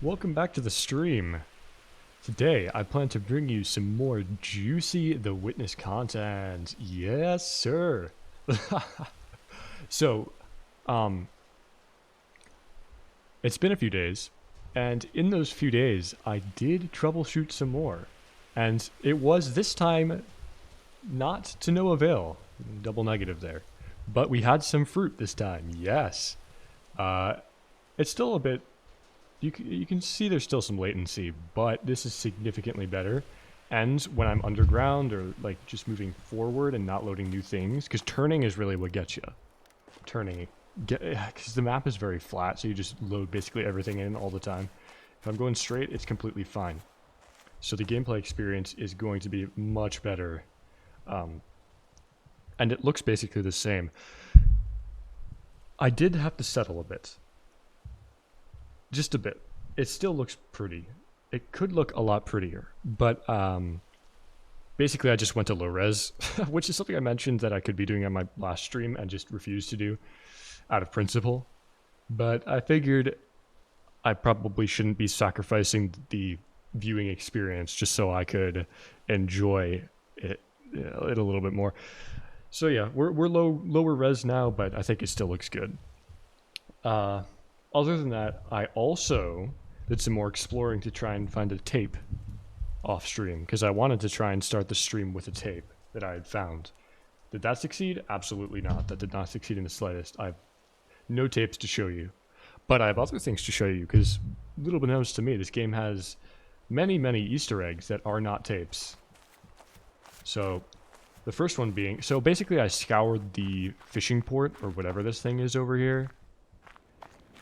Welcome back to the stream. Today, I plan to bring you some more juicy The Witness content. Yes, sir. So, it's been a few days, and in those few days, I did troubleshoot some more. And it was this time not to no avail. Double negative there. But we had some fruit this time, yes. It's still a bit... You can see there's still some latency, but this is significantly better. And when I'm underground or like just moving forward and not loading new things, because turning is really what gets you. Turning, because the map is very flat, so you just load basically everything in all the time. If I'm going straight, it's completely fine. So the gameplay experience is going to be much better. And it looks basically the same. I did have to settle a bit. Just a bit. It still looks pretty. It could look a lot prettier, but basically I just went to low res, which is something I mentioned that I could be doing on my last stream and just refused to do out of principle. But I figured I probably shouldn't be sacrificing the viewing experience just so I could enjoy it a little bit more. So yeah, we're lower res now, but I think it still looks good. Other than that, I also did some more exploring to try and find a tape off stream, because I wanted to try and start the stream with a tape that I had found. Did that succeed? Absolutely not. That did not succeed in the slightest. I have no tapes to show you. But I have other things to show you, because little beknownst to me, this game has many, many Easter eggs that are not tapes. So, the first one being... So basically I scoured the fishing port, or whatever this thing is over here.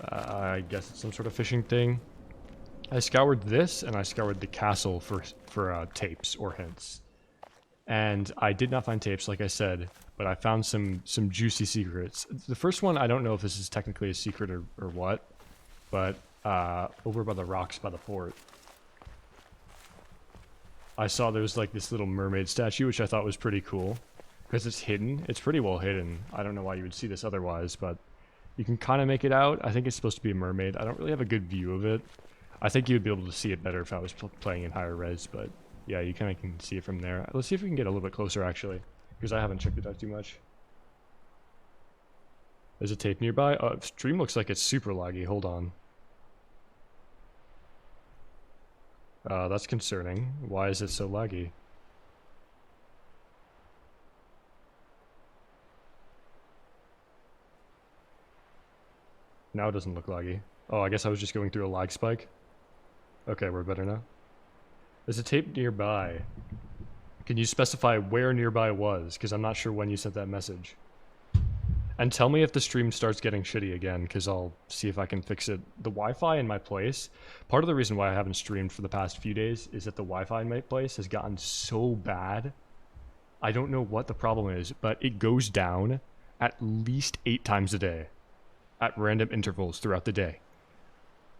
I guess it's some sort of fishing thing. I scoured this, and I scoured the castle for tapes or hints. And I did not find tapes, like I said, but I found some juicy secrets. The first one, I don't know if this is technically a secret or what, but over by the rocks by the port, I saw there was like this little mermaid statue, which I thought was pretty cool, because it's hidden. It's pretty well hidden. I don't know why you would see this otherwise, but you can kind of make it out. I think it's supposed to be a mermaid. I don't really have a good view of it. I think you'd be able to see it better if I was playing in higher res, but yeah, you kind of can see it from there. Let's see if we can get a little bit closer, actually, because I haven't checked it out too much. There's a tape nearby. Oh, stream looks like it's super laggy. Hold on. That's concerning. Why is it so laggy? Now it doesn't look laggy. Oh, I guess I was just going through a lag spike. Okay, we're better now. There's a tape nearby. Can you specify where nearby was? Because I'm not sure when you sent that message. And tell me if the stream starts getting shitty again, because I'll see if I can fix it. The Wi-Fi in my place, part of the reason why I haven't streamed for the past few days is that the Wi-Fi in my place has gotten so bad. I don't know what the problem is, but it goes down at least 8 times a day. At random intervals throughout the day.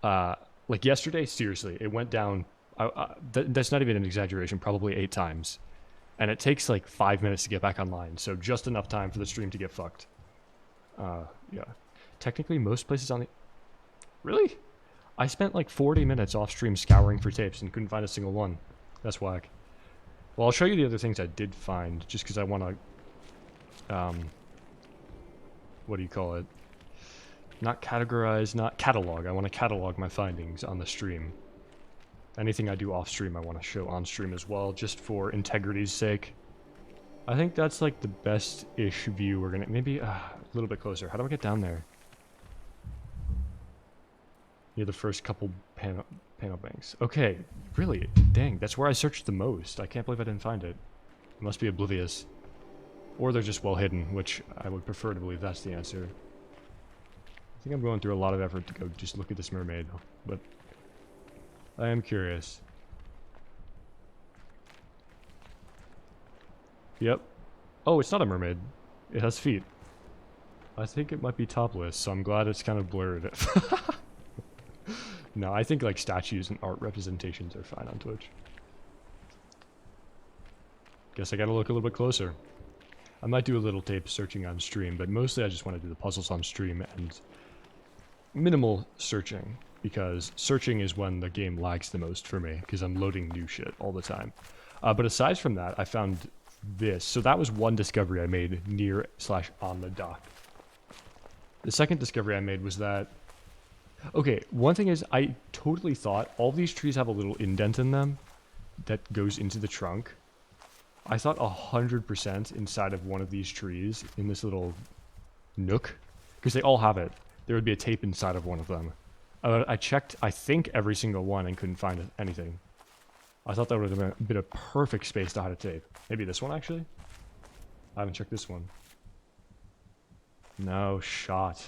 Like yesterday, seriously, it went down, that's not even an exaggeration, probably 8 times. And it takes like 5 minutes to get back online, so just enough time for the stream to get fucked. Yeah. Technically, most places on the... Really? I spent like 40 minutes off stream scouring for tapes and couldn't find a single one. That's whack. Well, I'll show you the other things I did find, just because I want to... what do you call it? Not categorize, not catalog. I want to catalog my findings on the stream. Anything I do off stream, I want to show on stream as well, just for integrity's sake. I think that's like the best-ish view we're gonna... Maybe a little bit closer. How do I get down there? Near the first couple panel banks. Okay, really? Dang, that's where I searched the most. I can't believe I didn't find it. It must be oblivious. Or they're just well hidden, which I would prefer to believe that's the answer. I think I'm going through a lot of effort to go just look at this mermaid, but I am curious. Yep. Oh, it's not a mermaid. It has feet. I think it might be topless, so I'm glad it's kind of blurred. No, I think like statues and art representations are fine on Twitch. Guess I gotta look a little bit closer. I might do a little tape searching on stream, but mostly I just want to do the puzzles on stream and minimal searching. because searching is when the game lags the most for me, because I'm loading new shit all the time. But aside from that, I found this. So that was one discovery I made near/on the dock. The second discovery I made was that... Okay, one thing is, I totally thought all these trees have a little indent in them that goes into the trunk. I thought 100% inside of one of these trees, in this little nook, because they all have it, there would be a tape inside of one of them. I checked, I think, every single one and couldn't find anything. I thought that would have been a perfect space to hide a tape. Maybe this one, actually? I haven't checked this one. No shot.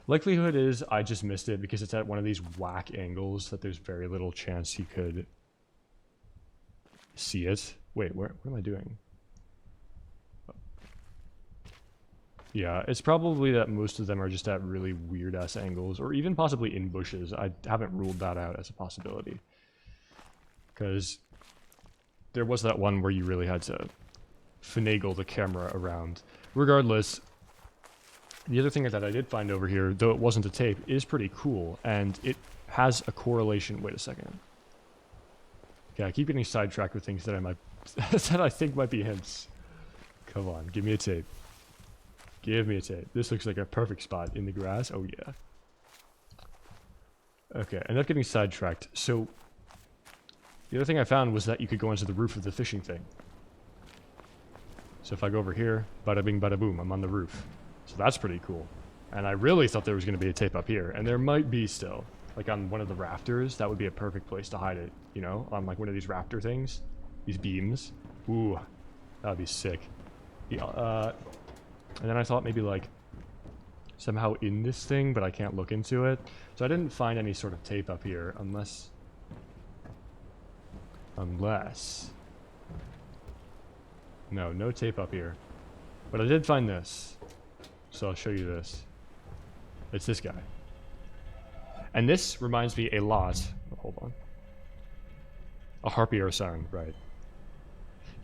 Likelihood is I just missed it because it's at one of these whack angles that there's very little chance you could see it. Wait, what am I doing? Yeah, it's probably that most of them are just at really weird-ass angles, or even possibly in bushes. I haven't ruled that out as a possibility. Because there was that one where you really had to finagle the camera around. Regardless, the other thing that I did find over here, though it wasn't a tape, is pretty cool, and it has a correlation. Wait a second. Okay, I keep getting sidetracked with things that I might that I think might be hints. Come on, give me a tape. Give me a tape. This looks like a perfect spot in the grass. Oh yeah. Okay, I'm not getting sidetracked. So the other thing I found was that you could go onto the roof of the fishing thing. So if I go over here, bada bing bada boom, I'm on the roof. So that's pretty cool. And I really thought there was going to be a tape up here, and there might be still. Like on one of the rafters, that would be a perfect place to hide it, you know? On like one of these rafter things. These beams. Ooh, that would be sick. Yeah, and then I thought maybe like somehow in this thing, but I can't look into it. So I didn't find any sort of tape up here, unless... No tape up here. But I did find this. So I'll show you this. It's this guy. And this reminds me a lot... Oh, hold on. A harpy or a siren, right.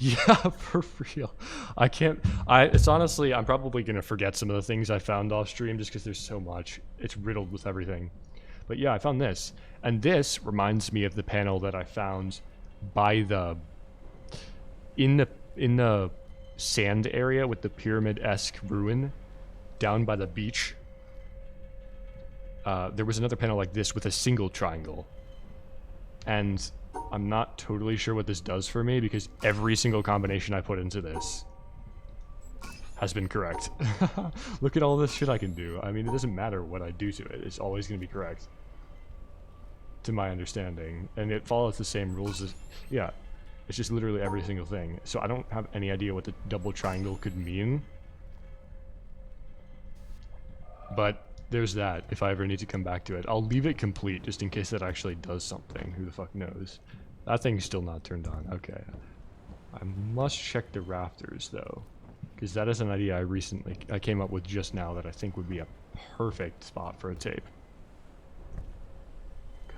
Yeah, for real. It's honestly, I'm probably going to forget some of the things I found off stream just because there's so much. It's riddled with everything. But yeah, I found this. And this reminds me of the panel that I found by in the sand area with the pyramid-esque ruin down by the beach. There was another panel like this with a single triangle. And I'm not totally sure what this does for me because every single combination I put into this has been correct. Look at all this shit I can do. I mean, it doesn't matter what I do to it. It's always going to be correct. To my understanding. And it follows the same rules as... Yeah. It's just literally every single thing. So I don't have any idea what the double triangle could mean. But there's that, if I ever need to come back to it. I'll leave it complete, just in case that actually does something. Who the fuck knows? That thing's still not turned on. Okay. I must check the rafters, though. Because that is an idea I came up with just now that I think would be a perfect spot for a tape.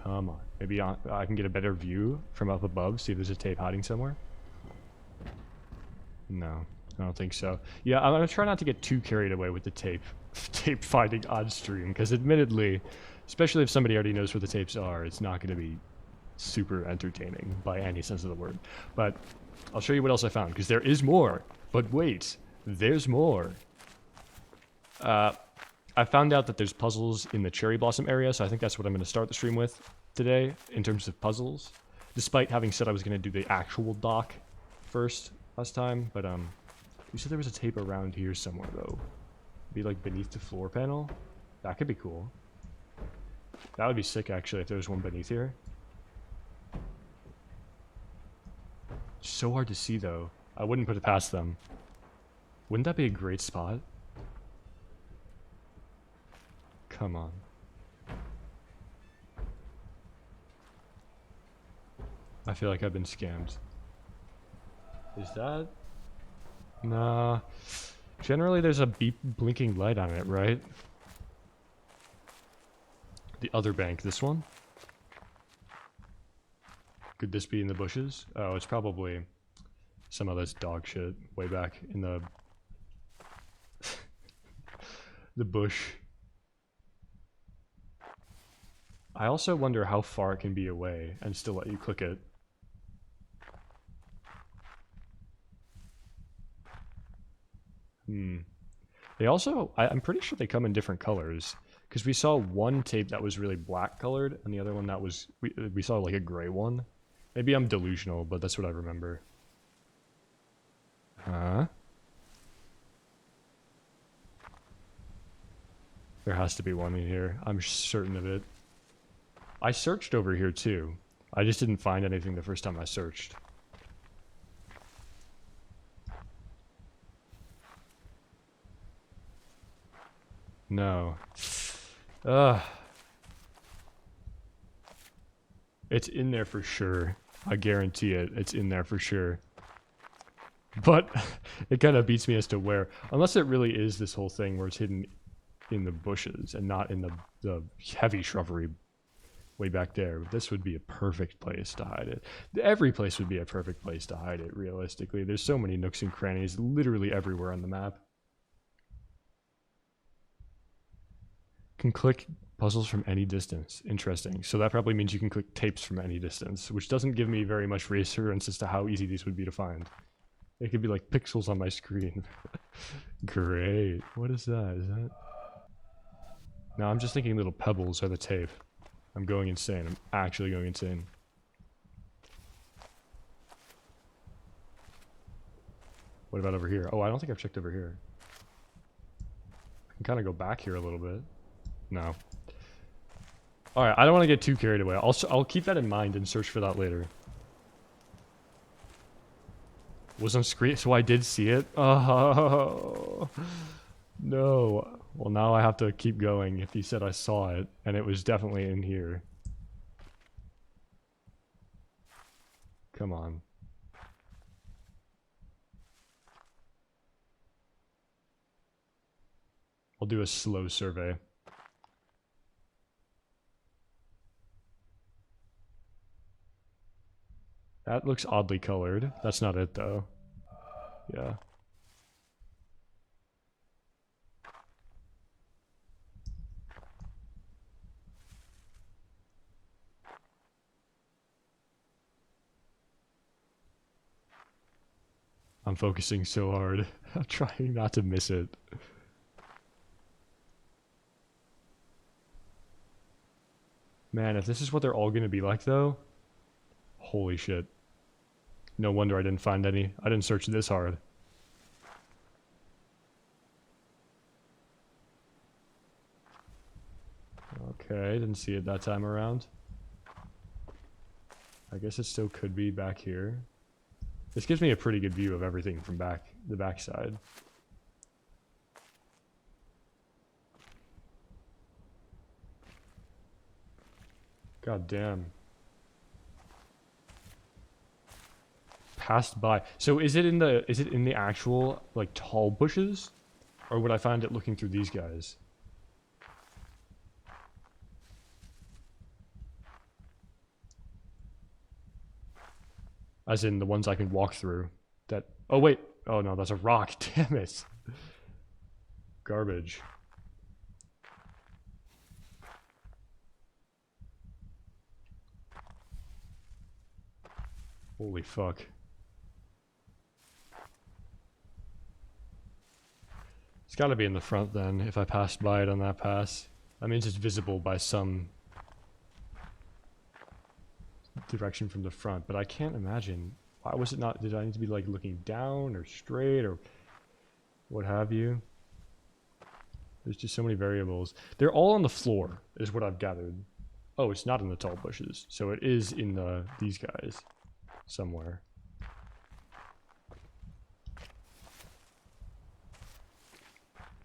Come on. Maybe I can get a better view from up above, see if there's a tape hiding somewhere. No, I don't think so. Yeah, I'm going to try not to get too carried away with the tape finding on stream, because admittedly, especially if somebody already knows where the tapes are, it's not going to be super entertaining by any sense of the word. But I'll show you what else I found, because there is more. But wait, there's more. I found out that there's puzzles in the cherry blossom area, so I think that's what I'm going to start the stream with today, in terms of puzzles. Despite having said I was going to do the actual dock first last time, but you said there was a tape around here somewhere, though. Be like beneath the floor panel? That could be cool. That would be sick, actually, if there was one beneath here. So hard to see, though. I wouldn't put it past them. Wouldn't that be a great spot? Come on. I feel like I've been scammed. Is that? Nah. Generally, there's a beep blinking light on it, right? The other bank, this one? Could this be in the bushes? Oh, it's probably some of this dog shit way back in the the bush. I also wonder how far it can be away and still let you click it. They also, I'm pretty sure they come in different colors. Because we saw one tape that was really black colored, and the other one that was, we saw like a gray one. Maybe I'm delusional, but that's what I remember. Huh? There has to be one in here. I'm certain of it. I searched over here too. I just didn't find anything the first time I searched. No. Ugh. It's in there for sure. I guarantee it. It's in there for sure. But it kind of beats me as to where. Unless it really is this whole thing where it's hidden in the bushes and not in the heavy shrubbery way back there. This would be a perfect place to hide it. Every place would be a perfect place to hide it, realistically. There's so many nooks and crannies literally everywhere on the map. Can click puzzles from any distance. Interesting. So that probably means you can click tapes from any distance, which doesn't give me very much reassurance as to how easy these would be to find. It could be like pixels on my screen. Great. What is that? Is that... No, I'm just thinking little pebbles are the tape. I'm going insane. I'm actually going insane. What about over here? Oh, I don't think I've checked over here. I can kind of go back here a little bit. No. Alright, I don't want to get too carried away. I'll keep that in mind and search for that later. Was on screen, so I did see it? Oh, no. Well, now I have to keep going if he said I saw it, and it was definitely in here. Come on. I'll do a slow survey. That looks oddly colored. That's not it, though. Yeah. I'm focusing so hard. I'm trying not to miss it. Man, if this is what they're all going to be like, though... Holy shit. No wonder I didn't find any. I didn't search this hard. Okay, didn't see it that time around. I guess it still could be back here. This gives me a pretty good view of everything from the backside. God damn. Passed by. So is it in the actual like tall bushes? Or would I find it looking through these guys? As in the ones I can walk through. That... Oh wait. Oh no, that's a rock. Damn it. Garbage. Holy fuck. It's gotta be in the front then, if I passed by it on that pass. That means it's visible by some direction from the front, but I can't imagine. Why was it not? Did I need to be like looking down or straight or what have you? There's just so many variables. They're all on the floor, is what I've gathered. Oh, it's not in the tall bushes, so it is in these guys somewhere.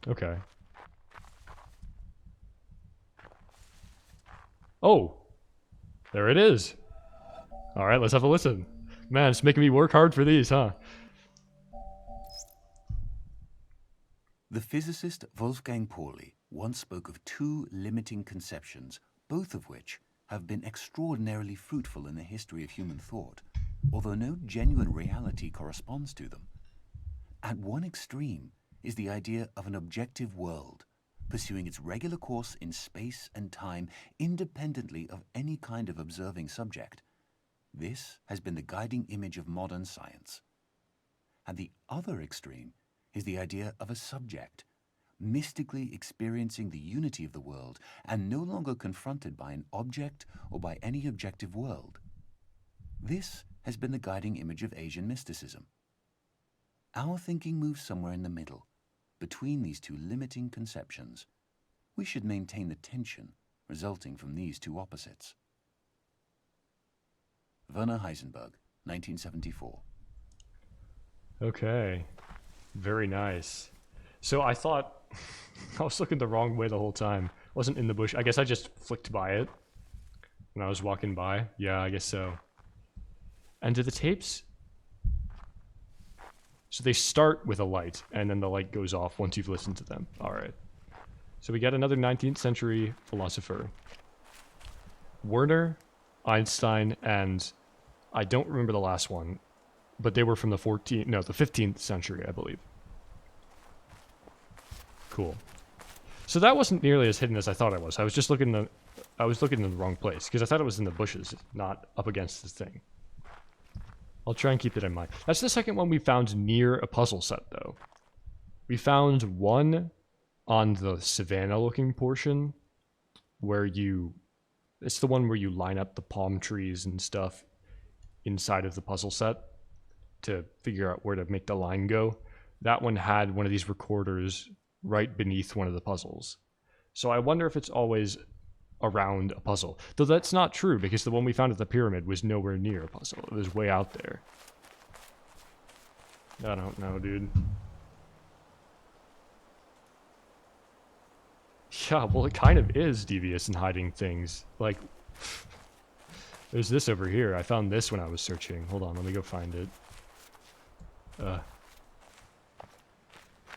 Okay. Oh! There it is! Alright, let's have a listen. Man, it's making me work hard for these, huh? The physicist Wolfgang Pauli once spoke of two limiting conceptions, both of which have been extraordinarily fruitful in the history of human thought, although no genuine reality corresponds to them. At one extreme is the idea of an objective world, pursuing its regular course in space and time independently of any kind of observing subject. This has been the guiding image of modern science. At the other extreme is the idea of a subject, mystically experiencing the unity of the world and no longer confronted by an object or by any objective world. This has been the guiding image of Asian mysticism. Our thinking moves somewhere in the middle, between these two limiting conceptions. We should maintain the tension resulting from these two opposites. Werner Heisenberg, 1974. Okay. Very nice. So I thought I was looking the wrong way the whole time. Wasn't in the bush. I guess I just flicked by it when I was walking by. Yeah, I guess so. And do the tapes... So they start with a light, and then the light goes off once you've listened to them. Alright. So we get another 19th century philosopher. Werner, Einstein, and I don't remember the last one, but they were from the 15th century, I believe. Cool. So that wasn't nearly as hidden as I thought it was. I was looking in the wrong place, because I thought it was in the bushes, not up against this thing. I'll try and keep that in mind. That's the second one we found near a puzzle set, though. We found one on the savannah-looking portion, where it's the one where you line up the palm trees and stuff inside of the puzzle set to figure out where to make the line go. That one had one of these recorders right beneath one of the puzzles. So I wonder if it's always around a puzzle. Though that's not true, because the one we found at the pyramid was nowhere near a puzzle. It was way out there. I don't know, dude. Yeah, well, it kind of is devious in hiding things. Like, there's this over here. I found this when I was searching. Hold on, let me go find it.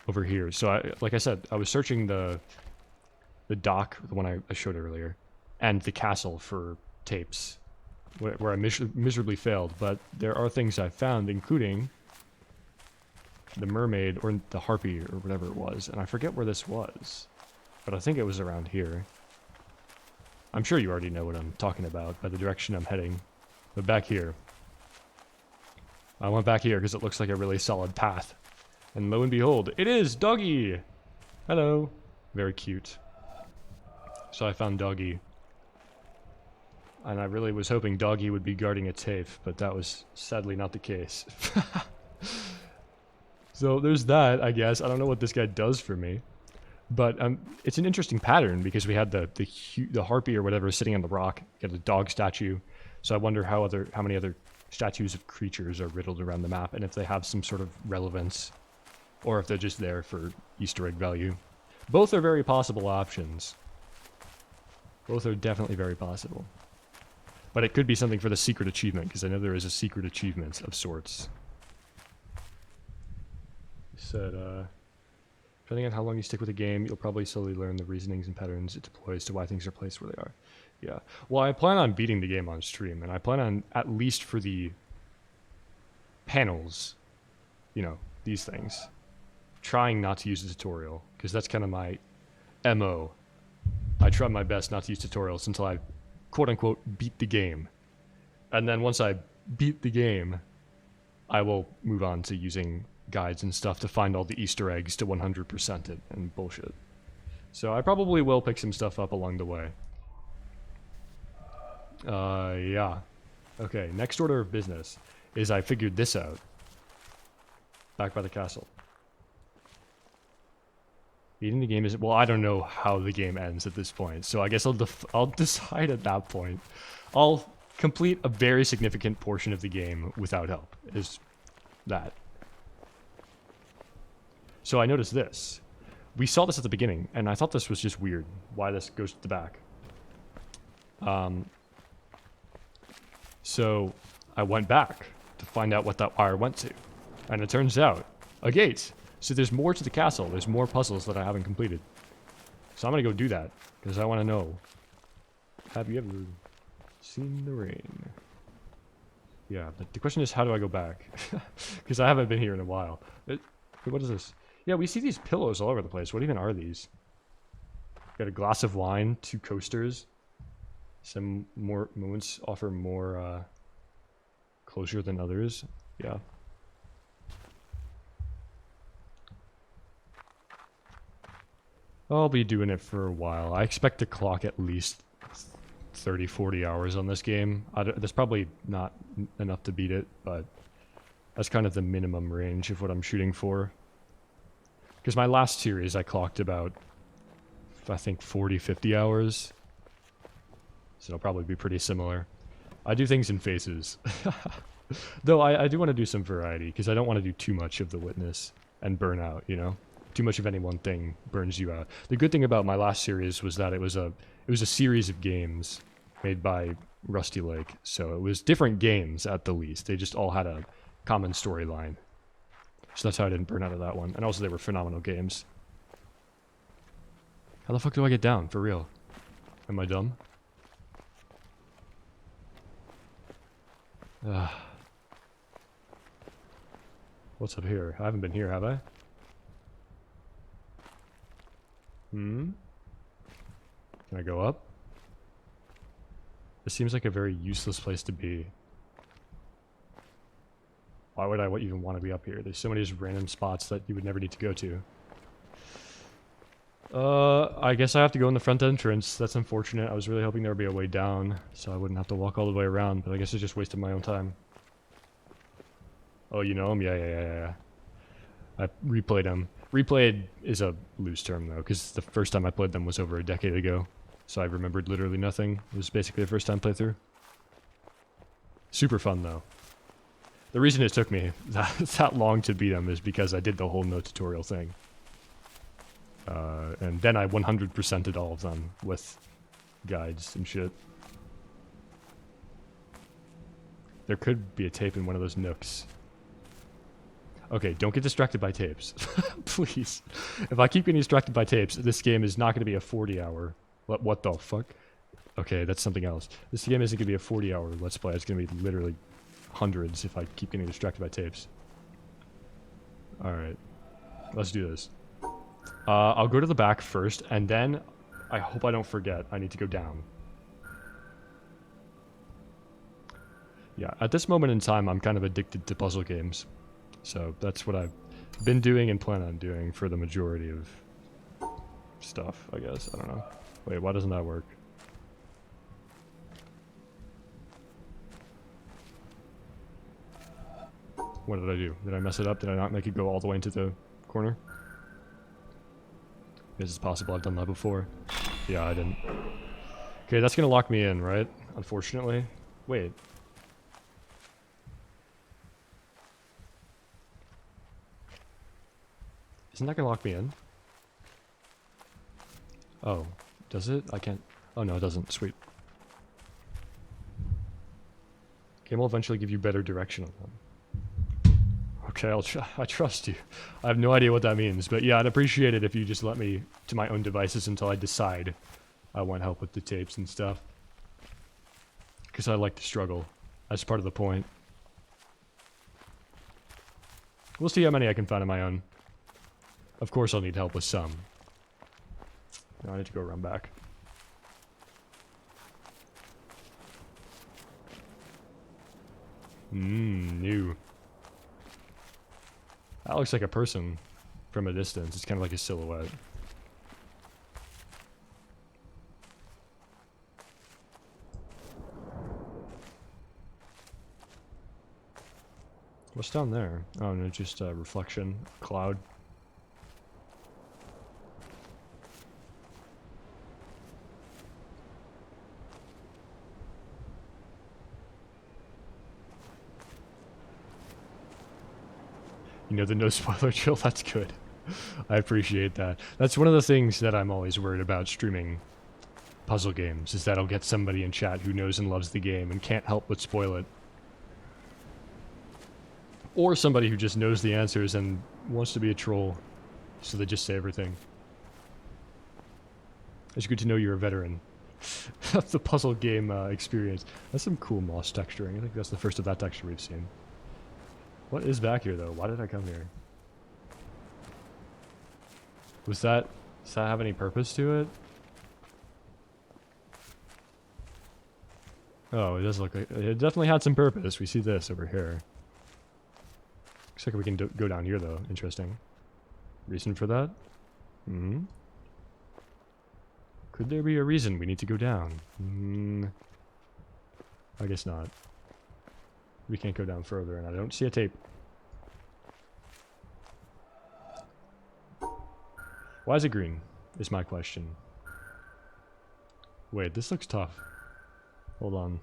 Over here. So, like I said, I was searching the dock, the one I showed earlier, and the castle for tapes, where I miserably failed. But there are things I found, including the mermaid, or the harpy, or whatever it was. And I forget where this was, but I think it was around here. I'm sure you already know what I'm talking about by the direction I'm heading. But back here. I went back here because it looks like a really solid path. And lo and behold, it is Doggy! Hello. Very cute. So I found Doggy. And I really was hoping Doggy would be guarding a tape, but that was sadly not the case. So there's that, I guess. I don't know what this guy does for me. But it's an interesting pattern, because we had the harpy or whatever sitting on the rock, got a dog statue. So I wonder how many other statues of creatures are riddled around the map, and if they have some sort of relevance, or if they're just there for Easter egg value. Both are very possible options. Both are definitely very possible. But it could be something for the secret achievement, because I know there is a secret achievement of sorts. He said, depending on how long you stick with a game, you'll probably slowly learn the reasonings and patterns it deploys to why things are placed where they are. Yeah. Well, I plan on beating the game on stream, and I plan on, at least for the panels, you know, these things, trying not to use the tutorial, because that's kind of my MO. I try my best not to use tutorials until I, quote-unquote, beat the game. And then once I beat the game, I will move on to using guides and stuff to find all the Easter eggs to 100% it and bullshit. So I probably will pick some stuff up along the way. Yeah. Okay, next order of business is I figured this out. Back by the castle. Beating the game is... Well, I don't know how the game ends at this point, so I guess I'll decide at that point. I'll complete a very significant portion of the game without help, is that. So I noticed this. We saw this at the beginning, and I thought this was just weird, why this goes to the back. So I went back to find out what that wire went to. And it turns out, a gate. So there's more to the castle. There's more puzzles that I haven't completed. So I'm going to go do that, because I want to know. Have you ever seen the rain? Yeah, but the question is, how do I go back? Because I haven't been here in a while. What is this? Yeah, we see these pillows all over the place. What even are these? Got a glass of wine, 2 coasters. Some more moments offer more closure than others. Yeah. I'll be doing it for a while. I expect to clock at least 30, 40 hours on this game. That's probably not enough to beat it, but that's kind of the minimum range of what I'm shooting for. Because my last series I clocked about, I think, 40, 50 hours. So it'll probably be pretty similar. I do things in phases. Though I do want to do some variety, because I don't want to do too much of The Witness and burn out, you know? Too much of any one thing burns you out. The good thing about my last series was that it was a series of games made by Rusty Lake. So it was different games at the least. They just all had a common storyline. So that's how I didn't burn out of that one. And also they were phenomenal games. How the fuck do I get down? For real? Am I dumb? What's up here? I haven't been here, have I? Can I go up? This seems like a very useless place to be. Why would I even want to be up here? There's so many just random spots that you would never need to go to. I guess I have to go in the front entrance. That's unfortunate. I was really hoping there would be a way down, so I wouldn't have to walk all the way around, but I guess I just wasted my own time. Oh, you know him? Yeah. I replayed him. Replayed is a loose term, though, because the first time I played them was over a decade ago, so I remembered literally nothing. It was basically a first-time playthrough. Super fun, though. The reason it took me that long to beat them is because I did the whole no tutorial thing. And then I 100%ed all of them with guides and shit. There could be a tape in one of those nooks. Okay, don't get distracted by tapes. Please. If I keep getting distracted by tapes, this game is not going to be a 40-hour... What the fuck? Okay, that's something else. This game isn't going to be a 40-hour Let's Play. It's going to be literally hundreds if I keep getting distracted by tapes. Alright. Let's do this. I'll go to the back first, and then I hope I don't forget. I need to go down. Yeah, at this moment in time, I'm kind of addicted to puzzle games. So that's what I've been doing and plan on doing for the majority of stuff, I guess. I don't know. Wait, why doesn't that work? What did I do? Did I mess it up? Did I not make it go all the way into the corner? Is it possible I've done that before? Yeah, I didn't. Okay, that's gonna lock me in, right? Unfortunately. Wait. Isn't that gonna lock me in? Oh, does it? I can't... Oh no, it doesn't. Sweet. Game will eventually give you better direction on them. Okay, I trust you. I have no idea what that means, but yeah, I'd appreciate it if you just let me to my own devices until I decide I want help with the tapes and stuff. Because I like to struggle. That's part of the point. We'll see how many I can find on my own. Of course I'll need help with some. Now I need to go around back. New. That looks like a person from a distance. It's kind of like a silhouette. What's down there? Oh no, just a reflection. Cloud. You know, the no spoiler drill, that's good. I appreciate that. That's one of the things that I'm always worried about streaming puzzle games, is that I'll get somebody in chat who knows and loves the game and can't help but spoil it. Or somebody who just knows the answers and wants to be a troll, so they just say everything. It's good to know you're a veteran of the puzzle game experience. That's some cool moss texturing. I think that's the first of that texture we've seen. What is back here, though? Why did I come here? Does that have any purpose to it? Oh, it does look like it definitely had some purpose. We see this over here. Looks like we can go down here though. Interesting. Reason for that? Hmm. Could there be a reason we need to go down? I guess not. We can't go down further, and I don't see a tape. Why is it green? Is my question. Wait, this looks tough. Hold on.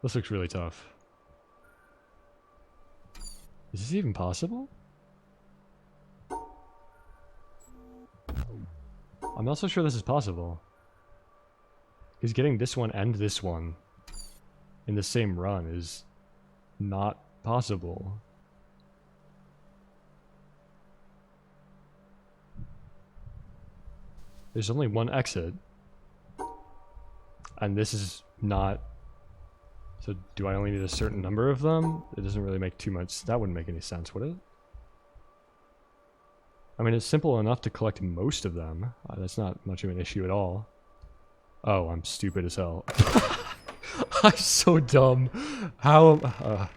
This looks really tough. Is this even possible? I'm not so sure this is possible. Because getting this one and this one in the same run is not possible. There's only one exit. And this is not... So do I only need a certain number of them? It doesn't really make too much... That wouldn't make any sense, would it? I mean, it's simple enough to collect most of them. That's not much of an issue at all. Oh, I'm stupid as hell. I'm so dumb. How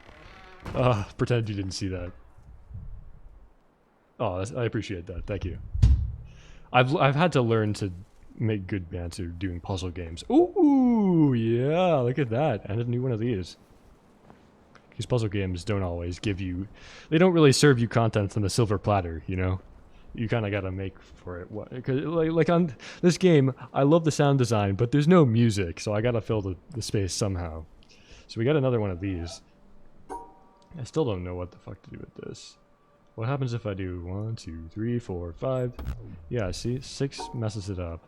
am... pretend you didn't see that. Oh, I appreciate that. Thank you. I've had to learn to make good banter doing puzzle games. Ooh, yeah, look at that. And a new one of these. These puzzle games don't always give you... They don't really serve you content on the silver platter, you know? You kind of got to make for it. Cause like on this game, I love the sound design, but there's no music, so I got to fill the space somehow. So we got another one of these. I still don't know what the fuck to do with this. What happens if I do 1, 2, 3, 4, 5? Yeah, see? 6 messes it up.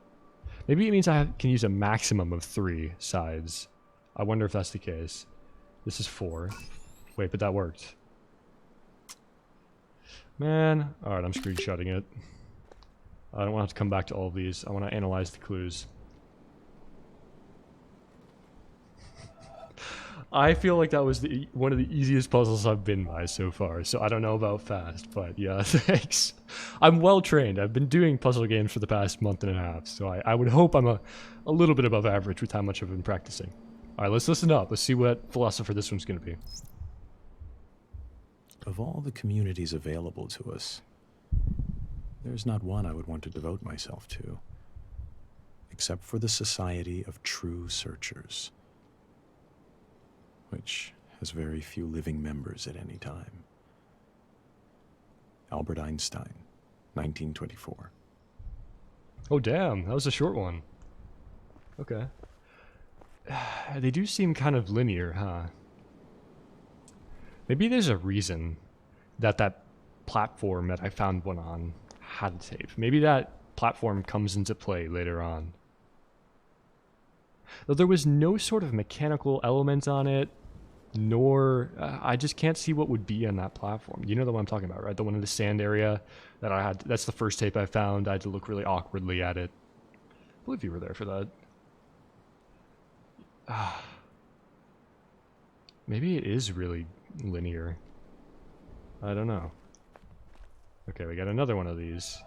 Maybe it means I can use a maximum of 3 sides. I wonder if that's the case. This is 4. Wait, but that worked. Man. Alright, I'm screenshotting it. I don't want to have to come back to all of these. I want to analyze the clues. I feel like that was one of the easiest puzzles I've been by so far, so I don't know about fast, but yeah, thanks. I'm well trained. I've been doing puzzle games for the past month and a half, so I would hope I'm a little bit above average with how much I've been practicing. Alright, let's listen up. Let's see what philosopher this one's going to be. Of all the communities available to us, there's not one I would want to devote myself to, except for the Society of True Searchers, which has very few living members at any time. Albert Einstein, 1924. Oh damn, that was a short one. Okay. They do seem kind of linear, huh? Maybe there's a reason that that platform that I found one on had a tape. Maybe that platform comes into play later on. Though there was no sort of mechanical element on it, nor... I just can't see what would be on that platform. You know the one I'm talking about, right? The one in the sand area that I had... That's the first tape I found. I had to look really awkwardly at it. I believe you were there for that. Maybe it is really linear. I don't know. Okay, we got another one of these.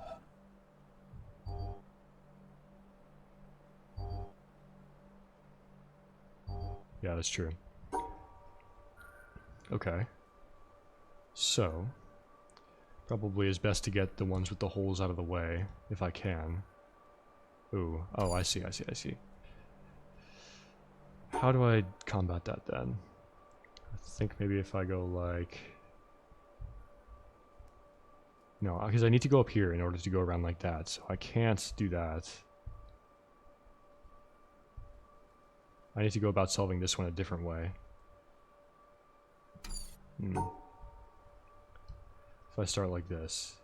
Yeah, that's true. Okay. So, probably is best to get the ones with the holes out of the way, if I can. Ooh, oh, I see. How do I combat that then? I think maybe if I go like... No, because I need to go up here in order to go around like that, so I can't do that. I need to go about solving this one a different way. If I start like this,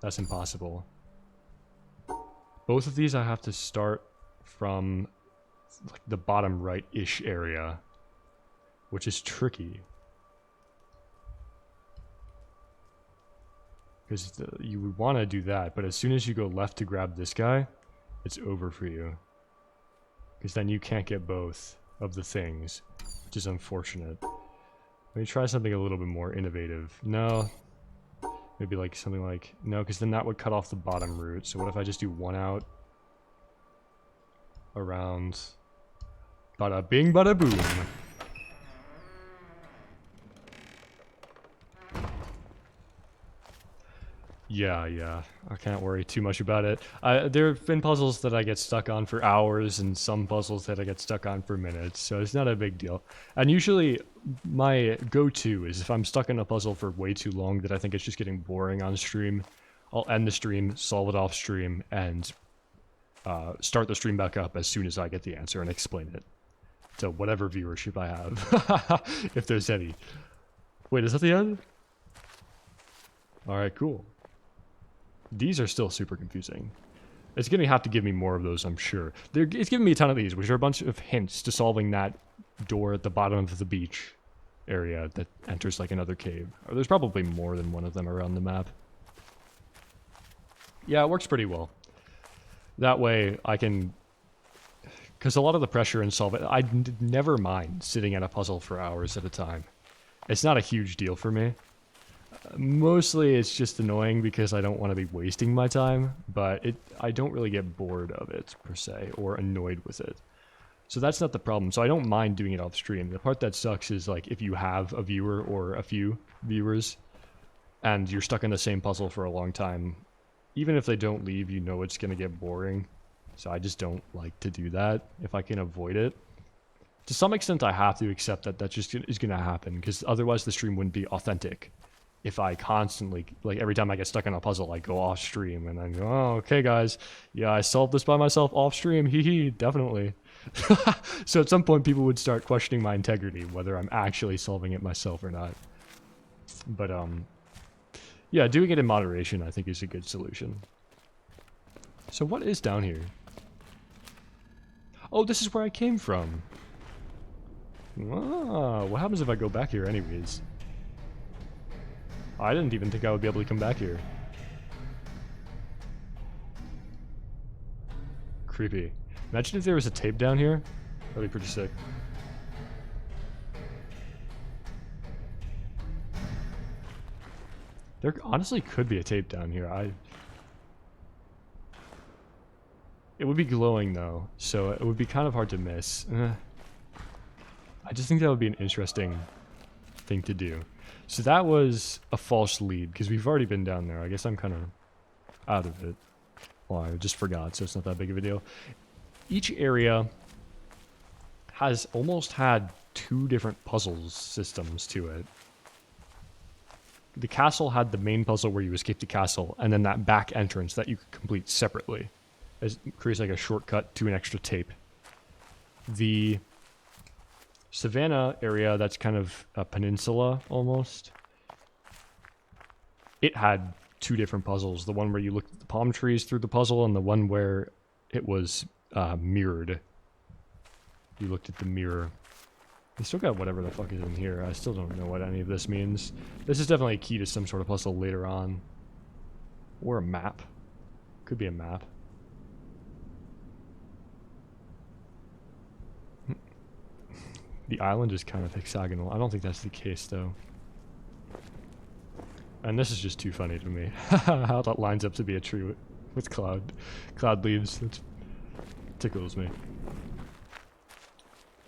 that's impossible. Both of these I have to start from like the bottom right-ish area, which is tricky. Because you would want to do that, but as soon as you go left to grab this guy, it's over for you. Because then you can't get both of the things, which is unfortunate. Let me try something a little bit more innovative. No. Maybe like something like... No, because then that would cut off the bottom route. So what if I just do one out around Bada bing, bada boom. Yeah. I can't worry too much about it. There have been puzzles that I get stuck on for hours and some puzzles that I get stuck on for minutes, so it's not a big deal. And usually my go-to is if I'm stuck in a puzzle for way too long that I think it's just getting boring on stream, I'll end the stream, solve it off stream, and start the stream back up as soon as I get the answer and explain it to whatever viewership I have, if there's any. Wait, is that the end? Alright, cool. These are still super confusing. It's going to have to give me more of those, I'm sure. It's giving me a ton of these, which are a bunch of hints to solving that door at the bottom of the beach area that enters like another cave. Or there's probably more than one of them around the map. Yeah, it works pretty well. That way I can... Because a lot of the pressure in solving... I never mind sitting at a puzzle for hours at a time. It's not a huge deal for me. Mostly it's just annoying because I don't want to be wasting my time, but I don't really get bored of it, per se, or annoyed with it. So that's not the problem. So I don't mind doing it off stream. The part that sucks is like if you have a viewer or a few viewers and you're stuck in the same puzzle for a long time, even if they don't leave, you know it's going to get boring. So I just don't like to do that if I can avoid it. To some extent, I have to accept that that just is going to happen because otherwise the stream wouldn't be authentic. If I constantly, like every time I get stuck in a puzzle, I go off stream and I go, oh, okay guys, yeah, I solved this by myself off stream, hee, definitely. So at some point people would start questioning my integrity, whether I'm actually solving it myself or not. But yeah, doing it in moderation I think is a good solution. So what is down here? Oh, this is where I came from. Ah, what happens if I go back here anyways? I didn't even think I would be able to come back here. Creepy. Imagine if there was a tape down here. That'd be pretty sick. There honestly could be a tape down here. It would be glowing though, so it would be kind of hard to miss. I just think that would be an interesting thing to do. So that was a false lead, because we've already been down there. I guess I'm kind of out of it. Well, I just forgot, so it's not that big of a deal. Each area has almost had 2 different puzzle systems to it. The castle had the main puzzle where you escape the castle, and then that back entrance that you could complete separately. It creates like a shortcut to an extra tape. The Savannah area, that's kind of a peninsula almost. It had 2 different puzzles. The one where you looked at the palm trees through the puzzle and the one where it was mirrored. You looked at the mirror. We still got whatever the fuck is in here. I still don't know what any of this means. This is definitely a key to some sort of puzzle later on. Or a map. Could be a map. The island is kind of hexagonal. I don't think that's the case, though. And this is just too funny to me. How that lines up to be a tree with cloud leaves. That tickles me.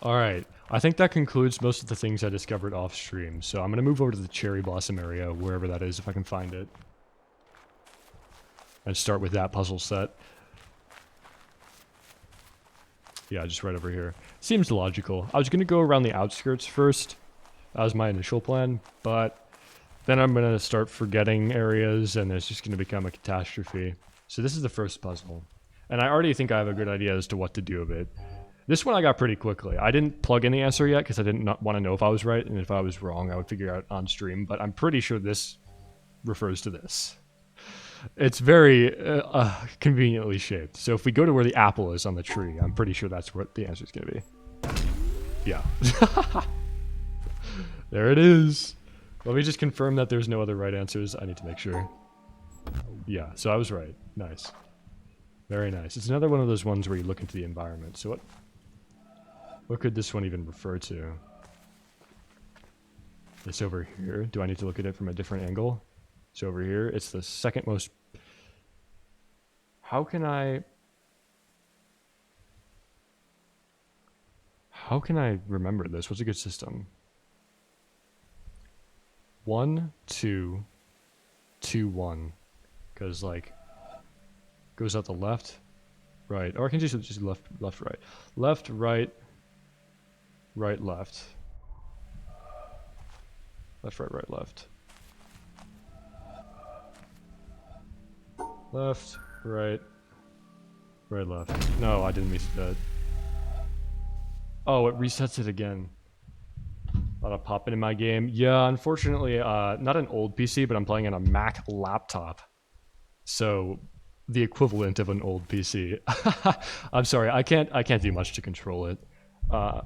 Alright. I think that concludes most of the things I discovered off stream. So I'm going to move over to the cherry blossom area, wherever that is, if I can find it. And start with that puzzle set. Yeah, just right over here. Seems logical. I was going to go around the outskirts first. That was my initial plan, but then I'm going to start forgetting areas and it's just going to become a catastrophe. So this is the first puzzle. And I already think I have a good idea as to what to do with it. This one I got pretty quickly. I didn't plug in the answer yet because I didn't want to know if I was right, and if I was wrong I would figure out on stream, but I'm pretty sure this refers to this. It's very conveniently shaped. So if we go to where the apple is on the tree, I'm pretty sure that's what the answer is going to be. Yeah. There it is. Let me just confirm that there's no other right answers. I need to make sure. Yeah, so I was right. Nice. Very nice. It's another one of those ones where you look into the environment. So what could this one even refer to? It's over here. Do I need to look at it from a different angle? It's over here. It's the second most... How How can I remember this? What's a good system? 1, 2, 2, 1. Because, like, goes out the left, right. Or I can just left, left, right. Left, right, right, left. Left, right, right, left. Left, right, right, left. No, I didn't reset that. Oh, it resets it again. A lot of popping in my game. Yeah, unfortunately, not an old PC, but I'm playing on a Mac laptop. So, the equivalent of an old PC. I'm sorry, I can't do much to control it. A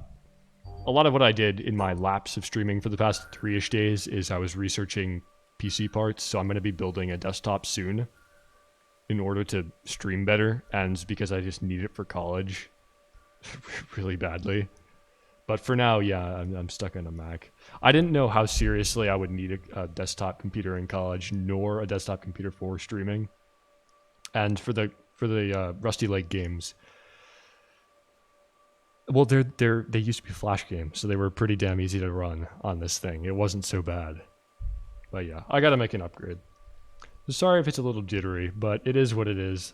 lot of what I did in my lapse of streaming for the past 3-ish days is I was researching PC parts, so I'm going to be building a desktop soon in order to stream better, and because I just need it for college really badly. But for now, yeah, I'm stuck on a Mac. I didn't know how seriously I would need a desktop computer in college, nor a desktop computer for streaming. And for the Rusty Lake games, well, they used to be Flash games, so they were pretty damn easy to run on this thing. It wasn't so bad. But yeah, I gotta make an upgrade. Sorry if it's a little jittery, but it is what it is.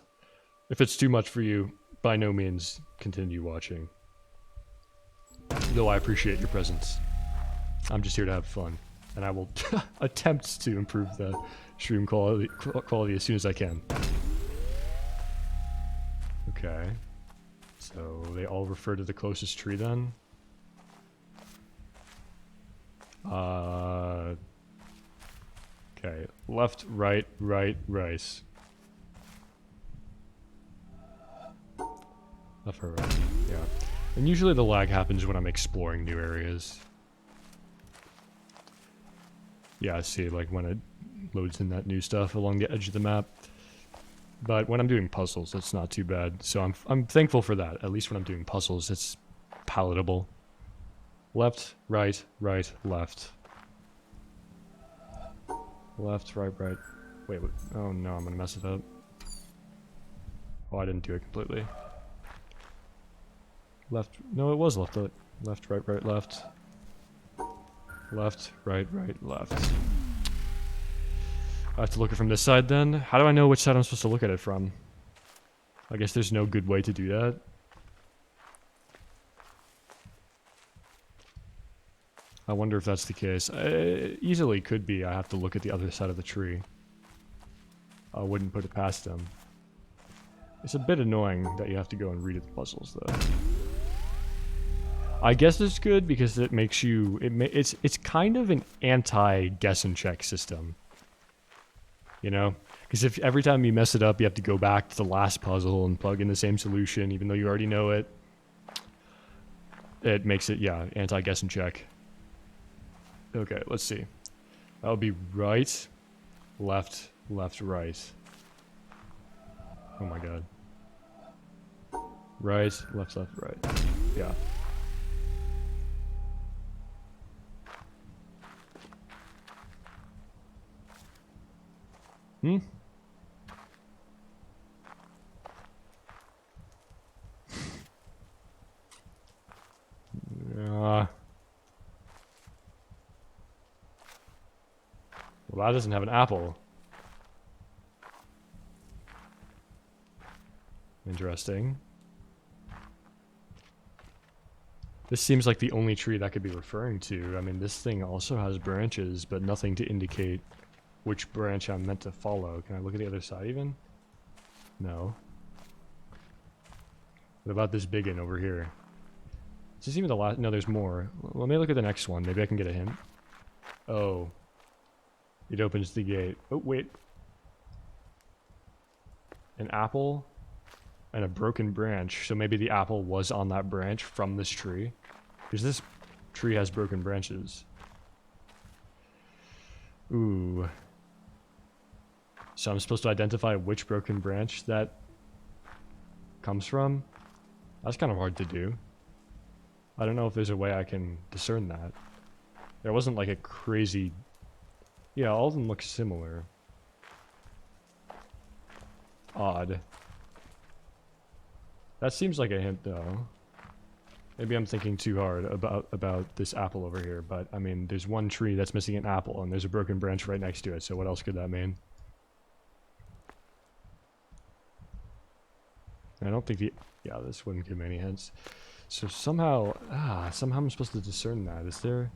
If it's too much for you, by no means continue watching. Though I appreciate your presence. I'm just here to have fun, and I will attempt to improve the stream quality as soon as I can. Okay. So they all refer to the closest tree then? Okay. Left, right, right, right. Left, right, right. Yeah. And usually the lag happens when I'm exploring new areas. Yeah, I see, like when it loads in that new stuff along the edge of the map. But when I'm doing puzzles, it's not too bad. So I'm thankful for that. At least when I'm doing puzzles, it's palatable. Left, right, right, left. Left, right, right. Wait, what? Oh no, I'm gonna mess it up. Oh, I didn't do it completely. Left, no, it was left, left, right, right, left. Left, right, right, left. I have to look it from this side then. How do I know which side I'm supposed to look at it from? I guess there's no good way to do that. I wonder if that's the case. It easily could be I have to look at the other side of the tree. I wouldn't put it past them. It's a bit annoying that you have to go and read the puzzles though. I guess it's good because it makes you... It's kind of an anti-guess and check system. You know? Because if every time you mess it up, you have to go back to the last puzzle and plug in the same solution, even though you already know it. It makes it, yeah, anti-guess and check. Okay, let's see. That would be right, left, left, right. Oh my god. Right, left, left, right. Yeah. Hmm? Well, that doesn't have an apple. Interesting. This seems like the only tree that could be referring to. I mean, this thing also has branches, but nothing to indicate which branch I'm meant to follow. Can I look at the other side even? No. What about this big one over here? Is this even the last? No, there's more. Let me look at the next one. Maybe I can get a hint. Oh. It opens the gate. Oh, wait. An apple and a broken branch. So maybe the apple was on that branch from this tree. Because this tree has broken branches. Ooh. So I'm supposed to identify which broken branch that comes from? That's kind of hard to do. I don't know if there's a way I can discern that. There wasn't like a crazy... Yeah, all of them look similar. Odd. That seems like a hint, though. Maybe I'm thinking too hard about this apple over here, but I mean, there's one tree that's missing an apple, and there's a broken branch right next to it, so what else could that mean? I don't think yeah, this wouldn't give me any hints. So somehow I'm supposed to discern that. Is there...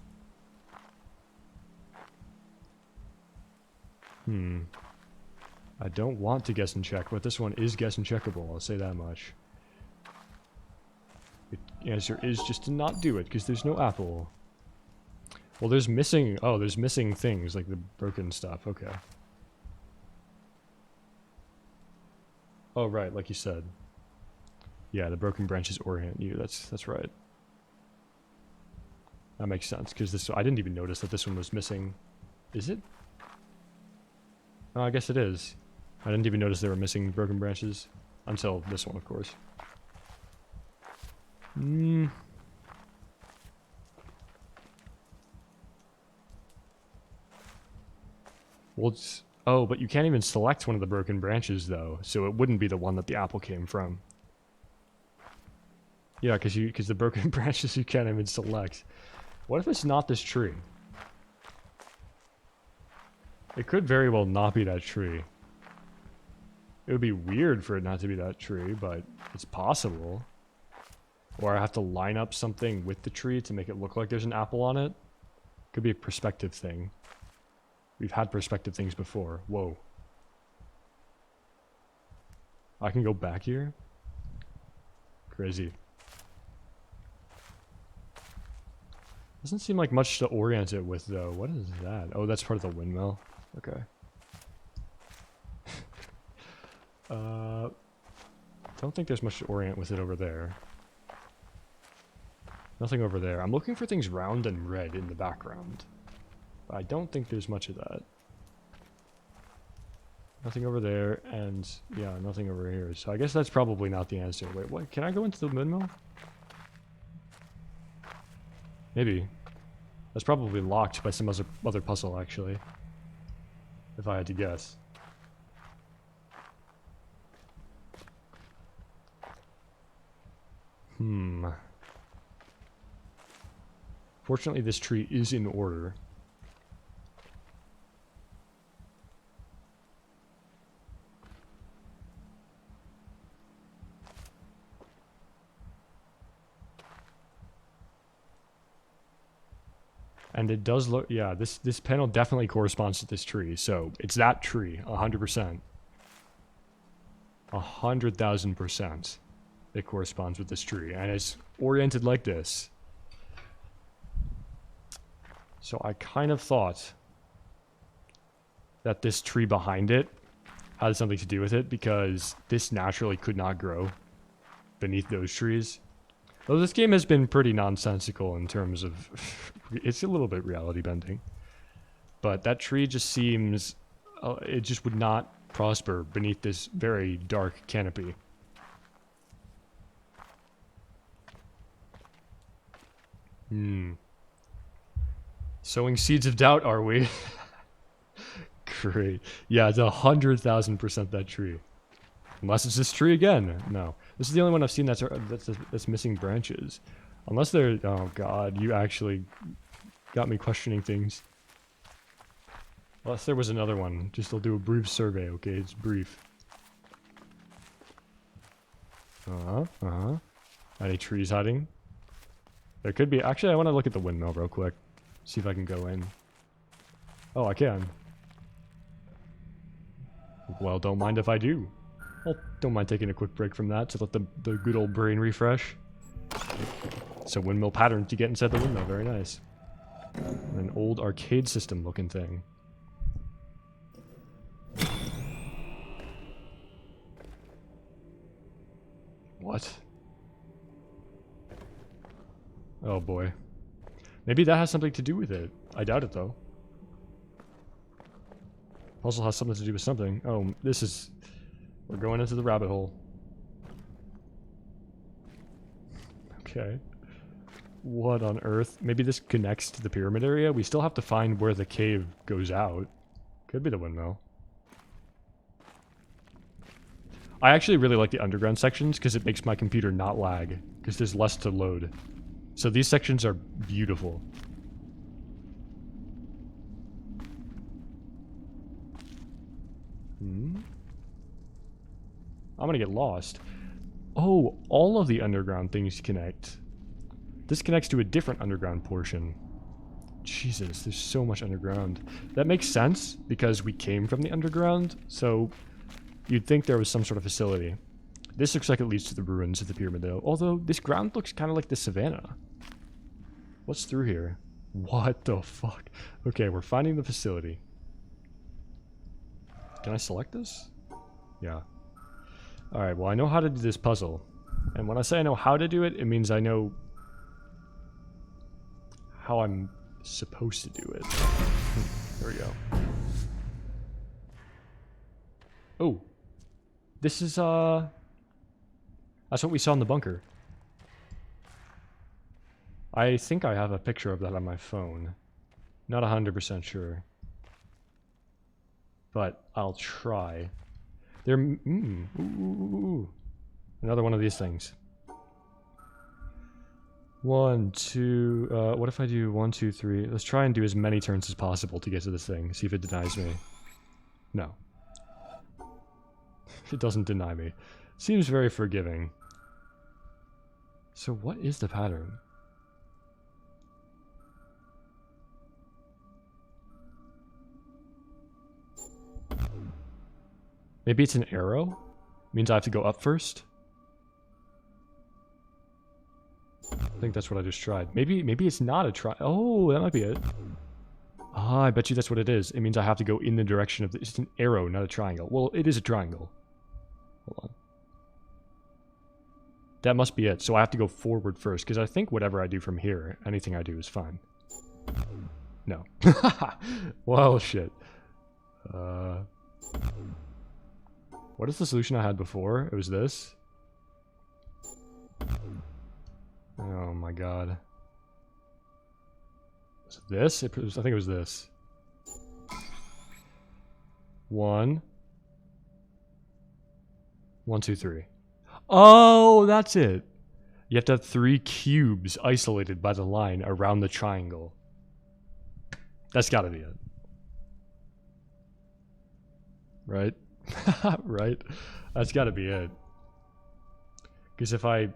I don't want to guess and check, but this one is guess and checkable, I'll say that much. The answer is just to not do it, because there's no apple. Well, there's missing... Oh, there's missing things, like the broken stuff. Okay. Oh, right, like you said. Yeah, the broken branches orient you. That's right. That makes sense, because this... I didn't even notice that this one was missing. Is it? Oh, I guess it is. I didn't even notice there were missing broken branches. Until this one, of course. Well, it's... Oh, but you can't even select one of the broken branches, though. So it wouldn't be the one that the apple came from. Yeah, because the broken branches you can't even select. What if it's not this tree? It could very well not be that tree. It would be weird for it not to be that tree, but it's possible. Or I have to line up something with the tree to make it look like there's an apple on it. Could be a perspective thing. We've had perspective things before. Whoa. I can go back here? Crazy. Doesn't seem like much to orient it with, though. What is that? Oh, that's part of the windmill. Okay. Don't think there's much to orient with it over there. Nothing over there. I'm looking for things round and red in the background. But I don't think there's much of that. Nothing over there, and yeah, nothing over here. So I guess that's probably not the answer. Wait, what? Can I go into the windmill? Maybe. That's probably locked by some other puzzle, actually. If I had to guess. Fortunately, this tree is in order. And it does look, yeah, this panel definitely corresponds to this tree. So it's that tree, 100%. 100,000%. It corresponds with this tree, and it's oriented like this. So I kind of thought that this tree behind it had something to do with it, because this naturally could not grow beneath those trees. Though this game has been pretty nonsensical in terms of... it's a little bit reality bending. But that tree just seems... it just would not prosper beneath this very dark canopy. Sowing seeds of doubt, are we? Great. Yeah, it's 100,000% that tree. Unless it's this tree again. No. This is the only one I've seen that's missing branches. Unless they're... Oh god, you actually got me questioning things. Unless there was another one. Just I'll do a brief survey, okay? It's brief. Any trees hiding? There could be... Actually, I want to look at the windmill real quick. See if I can go in. Oh, I can. Well, don't mind if I do. Well, don't mind taking a quick break from that to let the good old brain refresh. It's a windmill pattern to get inside the windmill. Very nice. An old arcade system looking thing. What? Oh boy. Maybe that has something to do with it. I doubt it though. Also has something to do with something. Oh, this is... We're going into the rabbit hole. Okay. What on earth? Maybe this connects to the pyramid area? We still have to find where the cave goes out. Could be the windmill. I actually really like the underground sections because it makes my computer not lag, because there's less to load. So these sections are beautiful. I'm gonna get lost. Oh, all of the underground things connect. This connects to a different underground portion. Jesus, there's so much underground. That makes sense, because we came from the underground, so you'd think there was some sort of facility. This looks like it leads to the ruins of the pyramid, though. Although, this ground looks kind of like the savannah. What's through here? What the fuck? Okay, we're finding the facility. Can I select this? Yeah. Alright, well I know how to do this puzzle. And when I say I know how to do it, it means I know how I'm supposed to do it. There we go. Oh. This is, that's what we saw in the bunker. I think I have a picture of that on my phone. Not 100% sure. But I'll try. There, another one of these things. 1, 2, what if I do 1, 2, 3? Let's try and do as many turns as possible to get to this thing. See if it denies me. No. It doesn't deny me. Seems very forgiving. So what is the pattern? Maybe it's an arrow? Means I have to go up first? I think that's what I just tried. Maybe it's not a try. Oh, that might be it. Ah, I bet you that's what it is. It means I have to go in the direction of it's an arrow, not a triangle. Well, it is a triangle. Hold on. That must be it. So I have to go forward first, because I think whatever I do from here, anything I do is fine. No. Well, shit. What is the solution I had before? It was this. Oh my god. Was it this? I think it was this. 1, 1, 2, 3. Oh, that's it. You have to have 3 cubes isolated by the line around the triangle. That's gotta be it. Right? Right? That's gotta be it. Because if I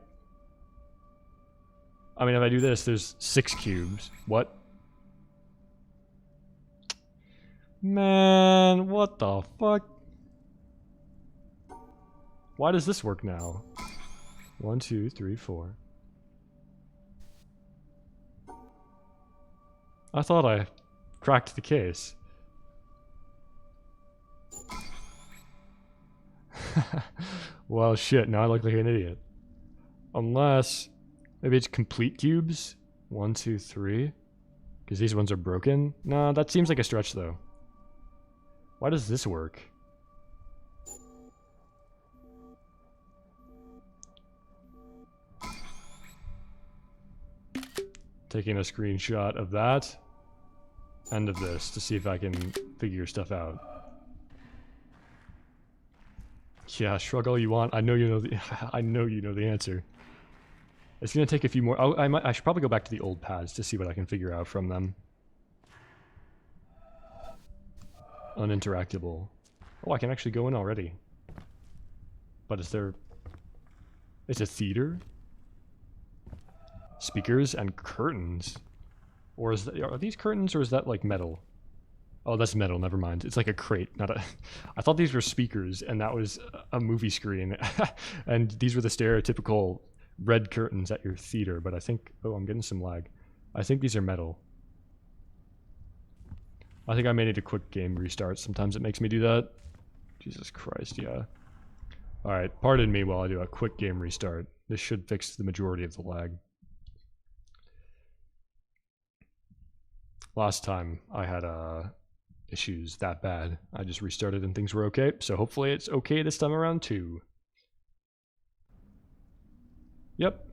do this, there's 6 cubes. What? Man, what the fuck? Why does this work now? 1, 2, 3, 4. I thought I cracked the case. Well, shit, now I look like an idiot. Unless, maybe it's complete cubes? 1, 2, 3? Because these ones are broken? Nah, that seems like a stretch, though. Why does this work? Taking a screenshot of that and of this to see if I can figure stuff out. Yeah, shrug all you want. I know you know the I know you know the answer. It's gonna take a few more. Oh, I should probably go back to the old pads to see what I can figure out from them. Uninteractable. Oh, I can actually go in already. But is there... It's a theater? Speakers and curtains? Or is that... Are these curtains or is that like metal? Oh, that's metal, never mind. It's like a crate, not a... I thought these were speakers and that was a movie screen. And these were the stereotypical red curtains at your theater, but I think... Oh, I'm getting some lag. I think these are metal. I think I may need a quick game restart. Sometimes it makes me do that. Jesus Christ, yeah. Alright, pardon me while I do a quick game restart. This should fix the majority of the lag. Last time I had issues that bad. I just restarted and things were okay. So hopefully it's okay this time around too. Yep.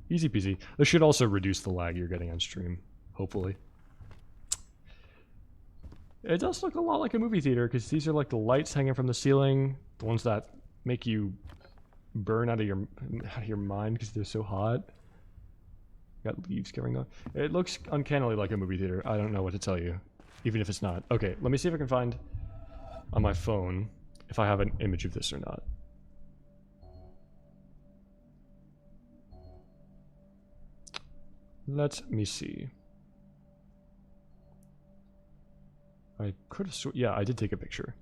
Easy peasy. This should also reduce the lag you're getting on stream. Hopefully. It does look a lot like a movie theater because these are like the lights hanging from the ceiling. The ones that make you burn out of your mind because they're so hot. Got leaves covering up. It looks uncannily like a movie theater. I don't know what to tell you, even if it's not. Okay, let me see if I can find on my phone if I have an image of this or not. Let me see. I could have yeah, I did take a picture.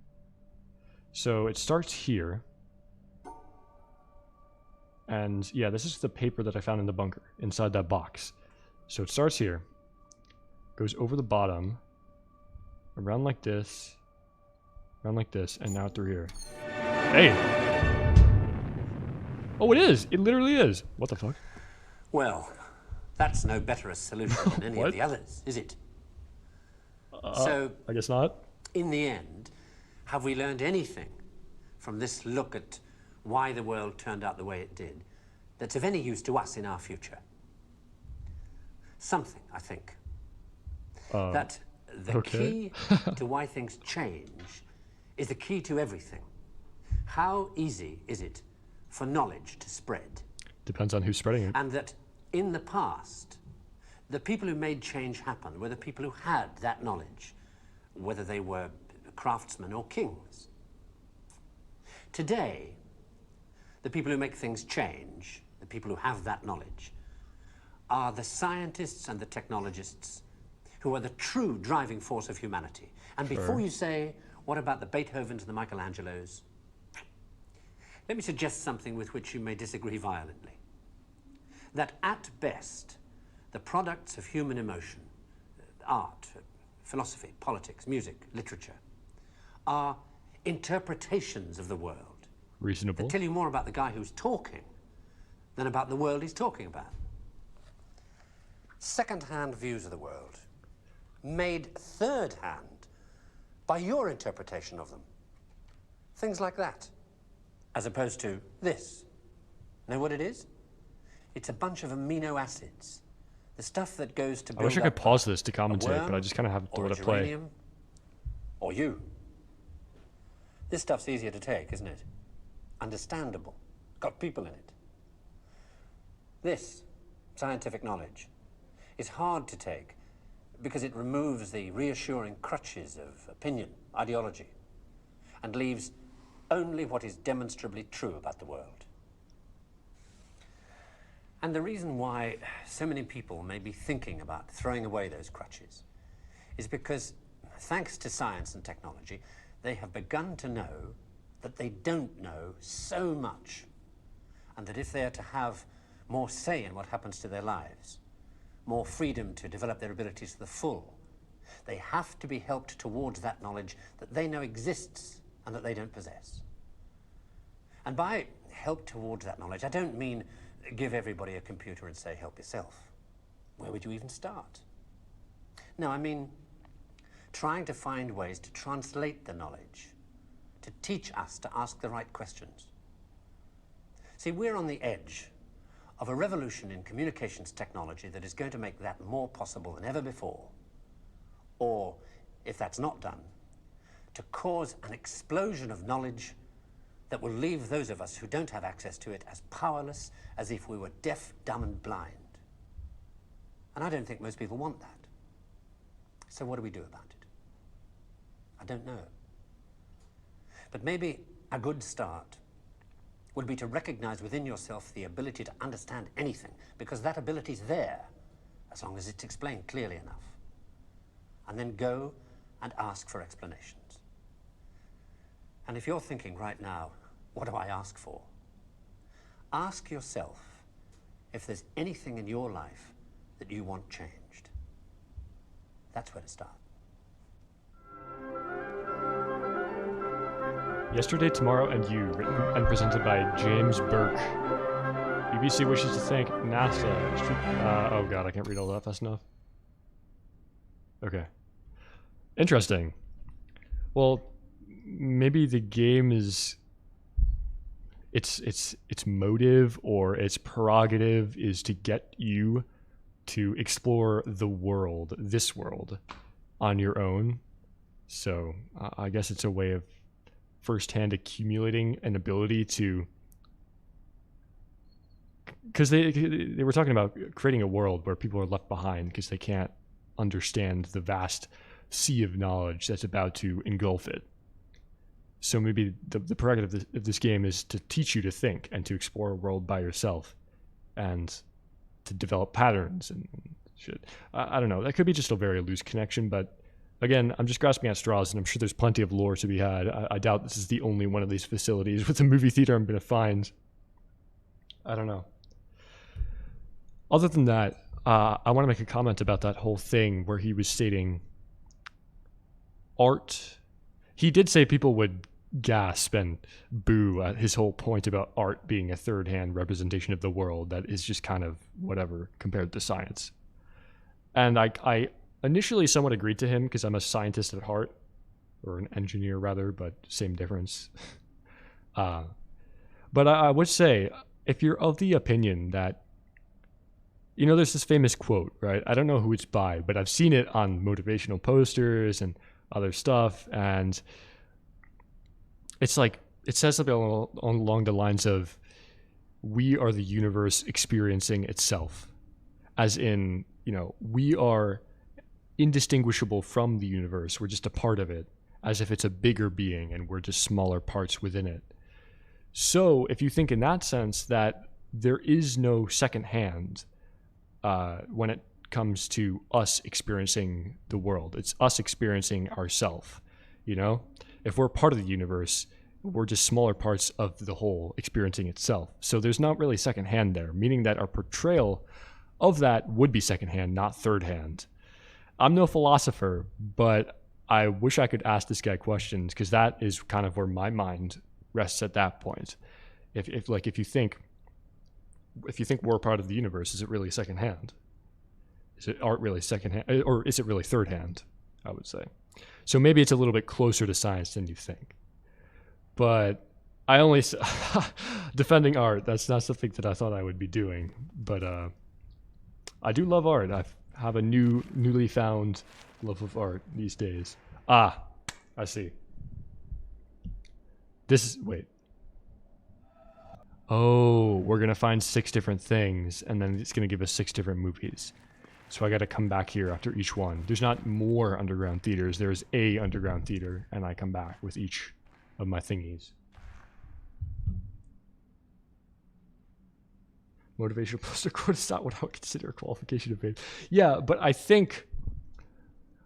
So it starts here. And yeah, this is the paper that I found in the bunker, inside that box. So it starts here, goes over the bottom, around like this, and now through here. Hey! Oh, it is! It literally is! What the fuck? Well, that's no better a solution than any of the others, is it? So, I guess not. in the end, have we learned anything from this look at why the world turned out the way it did that's of any use to us in our future? Something, I think. That the key to why things change is the key to everything. How easy is it for knowledge to spread? Depends on who's spreading it. And that in the past, the people who made change happen were the people who had that knowledge, whether they were craftsmen or kings. Today, the people who make things change, the people who have that knowledge, are the scientists and the technologists who are the true driving force of humanity. And before you say, what about the Beethovens and the Michelangelos? Let me suggest something with which you may disagree violently. That at best, the products of human emotion, art, philosophy, politics, music, literature, are interpretations of the world. Reasonable. That tell you more about the guy who's talking than about the world he's talking about. Second-hand views of the world, made third-hand by your interpretation of them. Things like that, as opposed to this. Know what it is? It's a bunch of amino acids. The stuff that goes to build I wish I could pause this to commentate, but I worm, just kind of have to or let a it play. geranium, or you. This stuff's easier to take, isn't it? Understandable. Got people in it. This, scientific knowledge, is hard to take because it removes the reassuring crutches of opinion, ideology, and leaves only what is demonstrably true about the world. And the reason why so many people may be thinking about throwing away those crutches is because, thanks to science and technology, they have begun to know that they don't know so much, and that if they are to have more say in what happens to their lives, more freedom to develop their abilities to the full, they have to be helped towards that knowledge that they know exists and that they don't possess. And by help towards that knowledge, I don't mean give everybody a computer and say, help yourself. Where would you even start? No, I mean trying to find ways to translate the knowledge, to teach us to ask the right questions. See, we're on the edge of a revolution in communications technology that is going to make that more possible than ever before. Or, if that's not done, to cause an explosion of knowledge that will leave those of us who don't have access to it as powerless as if we were deaf, dumb, and blind. And I don't think most people want that. So what do we do about it? I don't know. But maybe a good start would be to recognize within yourself the ability to understand anything, because that ability's there, as long as it's explained clearly enough. And then go and ask for explanations. And if you're thinking right now, what do I ask for? Ask yourself if there's anything in your life that you want changed. That's where to start. Yesterday, Tomorrow, and You, written and presented by James Burke. BBC wishes to thank NASA. Oh god, I can't read all that fast enough. Okay. Interesting. Well, maybe the game is... Its motive or its prerogative is to get you to explore the world, this world, on your own. So I guess it's a way of firsthand accumulating an ability to, because they were talking about creating a world where people are left behind because they can't understand the vast sea of knowledge that's about to engulf it. So maybe the prerogative of this game is to teach you to think and to explore a world by yourself and to develop patterns and shit. I don't know. That could be just a very loose connection, but again, I'm just grasping at straws, and I'm sure there's plenty of lore to be had. I doubt this is the only one of these facilities with a movie theater I'm going to find. I don't know. Other than that, I want to make a comment about that whole thing where he was stating art. He did say people would gasp and boo at his whole point about art being a third-hand representation of the world that is just kind of whatever compared to science. And I initially somewhat agreed to him because I'm a scientist at heart, or an engineer rather, but same difference. But I would say, if you're of the opinion that, you know, there's this famous quote, right? I don't know who it's by, but I've seen it on motivational posters and other stuff, and it's like, it says something along the lines of, we are the universe experiencing itself. As in, you know, we are indistinguishable from the universe. We're just a part of it, as if it's a bigger being and we're just smaller parts within it. So if you think in that sense that there is no second hand when it comes to us experiencing the world, it's us experiencing ourself, you know? If we're part of the universe, we're just smaller parts of the whole experiencing itself. So there's not really second hand there, meaning that our portrayal of that would be second hand, not third hand. I'm no philosopher, but I wish I could ask this guy questions, because that is kind of where my mind rests at that point. If you think we're part of the universe, is it really second hand? Is it art really second hand, or is it really third hand? I would say. So maybe it's a little bit closer to science than you think. But I only defending art. That's not something that I thought I would be doing. But I do love art. I have a newly found love of art these days. I see. Wait. Oh, we're going to find 6 different things, and then it's going to give us 6 different movies. So I got to come back here after each one. There's not more underground theaters. There's a underground theater, and I come back with each of my thingies. Motivational poster quote is not what I would consider a qualification of fame. Yeah, but I think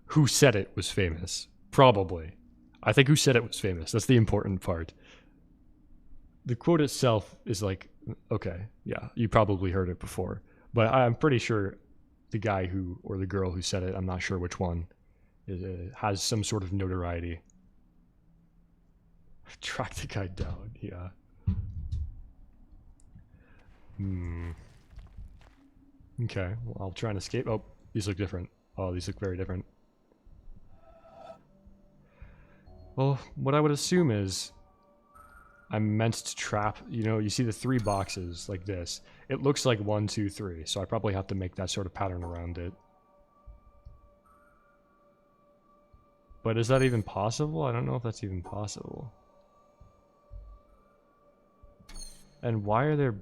who said it was famous. Probably. I think who said it was famous. That's the important part. The quote itself is like, okay, yeah, you probably heard it before. But I'm pretty sure the guy who, or the girl who said it, I'm not sure which one, has some sort of notoriety. Track the guy down, yeah. Okay, well, I'll try and escape. Oh, these look different. Oh, these look very different. Well, what I would assume is I'm meant to trap, you know, you see the 3 boxes like this. It looks like 1, 2, 3, so I probably have to make that sort of pattern around it. But is that even possible? I don't know if that's even possible. And why are there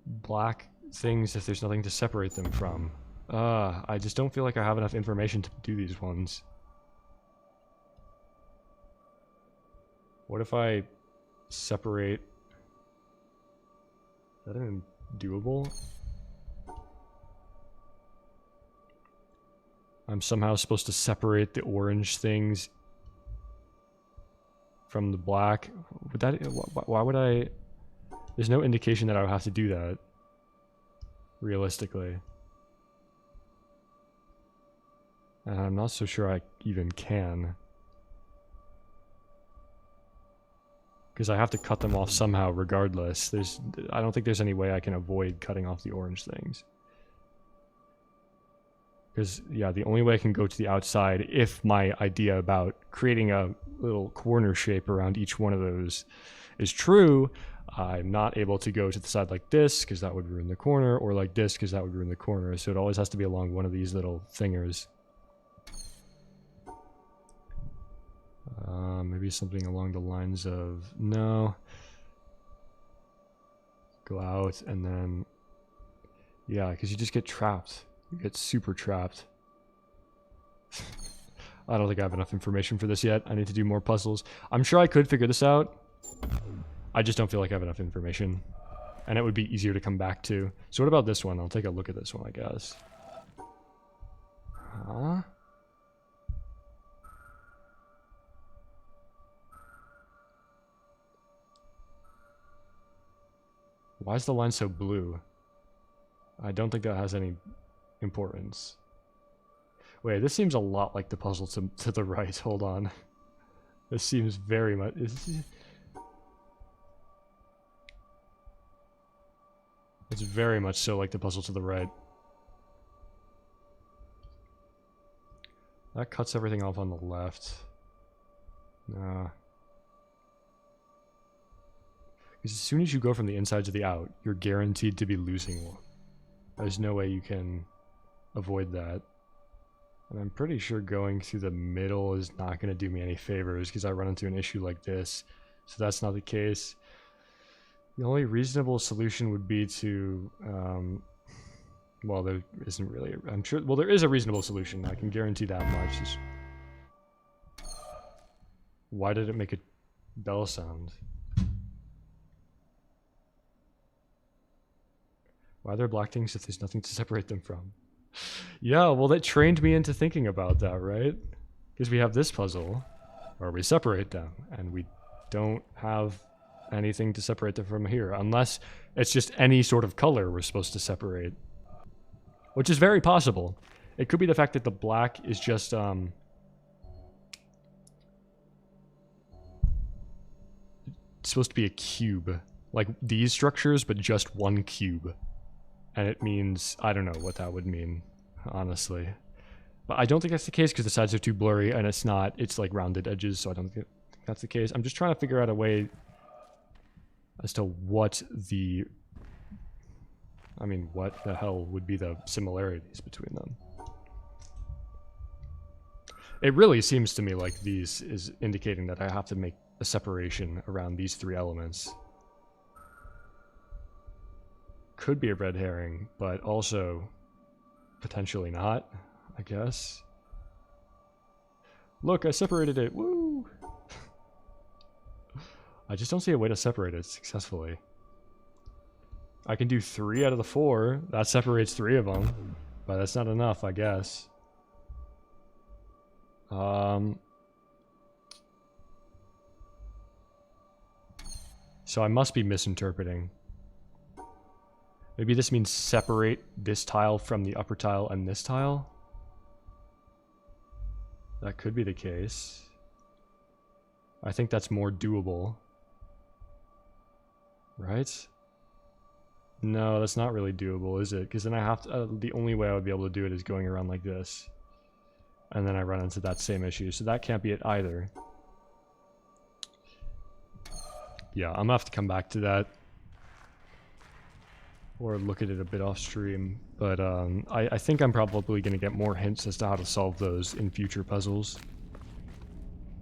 black things if there's nothing to separate them from? I just don't feel like I have enough information to do these ones. What if I separate? Is that even doable? I'm somehow supposed to separate the orange things from the black. Would that? Why would I? There's no indication that I would have to do that. Realistically. And I'm not so sure I even can. Because I have to cut them off somehow regardless. I don't think there's any way I can avoid cutting off the orange things. Because, yeah, the only way I can go to the outside, if my idea about creating a little corner shape around each one of those is true, I'm not able to go to the side like this, because that would ruin the corner, or like this, because that would ruin the corner. So it always has to be along one of these little thingers. Maybe something along the lines of, no. Go out and then, yeah, because you just get trapped. You get super trapped. I don't think I have enough information for this yet. I need to do more puzzles. I'm sure I could figure this out. I just don't feel like I have enough information. And it would be easier to come back to. So what about this one? I'll take a look at this one, I guess. Huh? Why is the line so blue? I don't think that has any importance. Wait, this seems a lot like the puzzle to the right. Hold on. This seems very much... It's very much so like the puzzle to the right. That cuts everything off on the left. Nah. Because as soon as you go from the inside to the out, you're guaranteed to be losing one. There's no way you can avoid that. And I'm pretty sure going through the middle is not going to do me any favors because I run into an issue like this. So that's not the case. The only reasonable solution would be to, well, there isn't really, I'm sure, well, there is a reasonable solution. I can guarantee that much. Why did it make a bell sound? Why are there black things if there's nothing to separate them from? Yeah, well, that trained me into thinking about that, right? Because we have this puzzle where we separate them, and we don't have anything to separate them from here, unless it's just any sort of color we're supposed to separate. Which is very possible. It could be the fact that the black is just, it's supposed to be a cube. Like these structures, but just one cube. And it means, I don't know what that would mean, honestly. But I don't think that's the case because the sides are too blurry and it's not, it's like rounded edges, so I don't think that's the case. I'm just trying to figure out a way as to what the, I mean, what the hell would be the similarities between them. It really seems to me like these is indicating that I have to make a separation around these three elements. Could be a red herring, but also potentially not, I guess. Look, I separated it. Woo! I just don't see a way to separate it successfully. I can do 3 out of the 4. That separates 3 of them, but that's not enough, I guess. So I must be misinterpreting. Maybe this means separate this tile from the upper tile and this tile? That could be the case. I think that's more doable. Right? No, that's not really doable, is it? Because then I have to, the only way I would be able to do it is going around like this. And then I run into that same issue, so that can't be it either. Yeah, I'm gonna have to come back to that. Or look at it a bit off stream. But I think I'm probably going to get more hints as to how to solve those in future puzzles.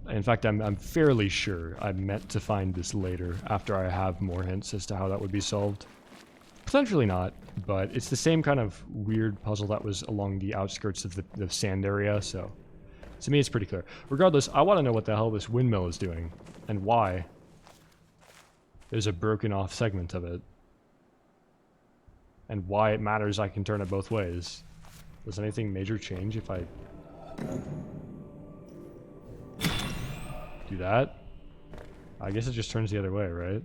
In fact, I'm fairly sure I meant to find this later, after I have more hints as to how that would be solved. Potentially not, but it's the same kind of weird puzzle that was along the outskirts of the sand area, so to me it's pretty clear. Regardless, I want to know what the hell this windmill is doing, and why. There's a broken off segment of it. And why it matters I can turn it both ways. Does anything major change if I do that? I guess it just turns the other way, right?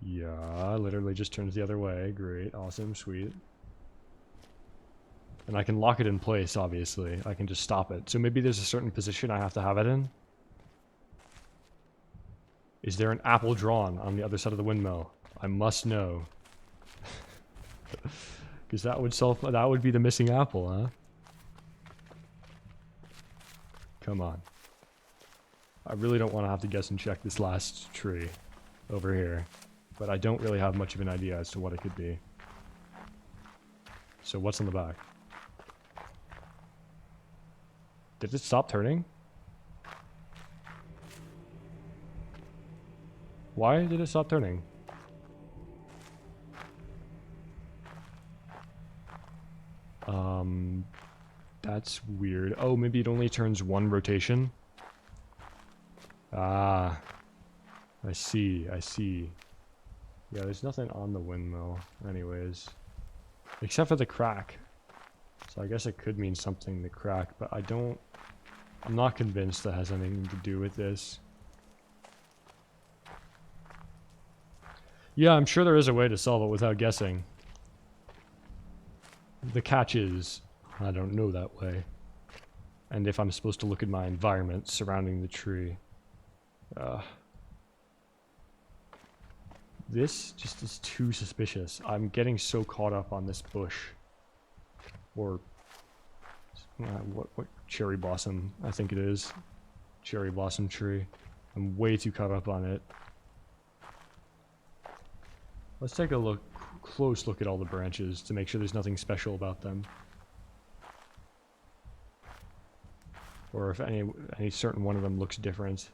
Yeah, literally just turns the other way. Great, awesome, sweet. And I can lock it in place, obviously. I can just stop it. So maybe there's a certain position I have to have it in? Is there an apple drawn on the other side of the windmill? I must know. Because that would be the missing apple, huh? Come on. I really don't want to have to guess and check this last tree over here. But I don't really have much of an idea as to what it could be. So what's on the back? Did it stop turning? Why did it stop turning? That's weird. Oh, maybe it only turns one rotation? Ah. I see, I see. Yeah, there's nothing on the windmill, anyways. Except for the crack. So I guess it could mean something, the crack, but I'm not convinced that has anything to do with this. Yeah, I'm sure there is a way to solve it without guessing. The catch is, I don't know that way. And if I'm supposed to look at my environment surrounding the tree. This just is too suspicious. I'm getting so caught up on this bush. Or what cherry blossom, I think it is. Cherry blossom tree. I'm way too caught up on it. Let's take a close look at all the branches to make sure there's nothing special about them. Or if any certain one of them looks different.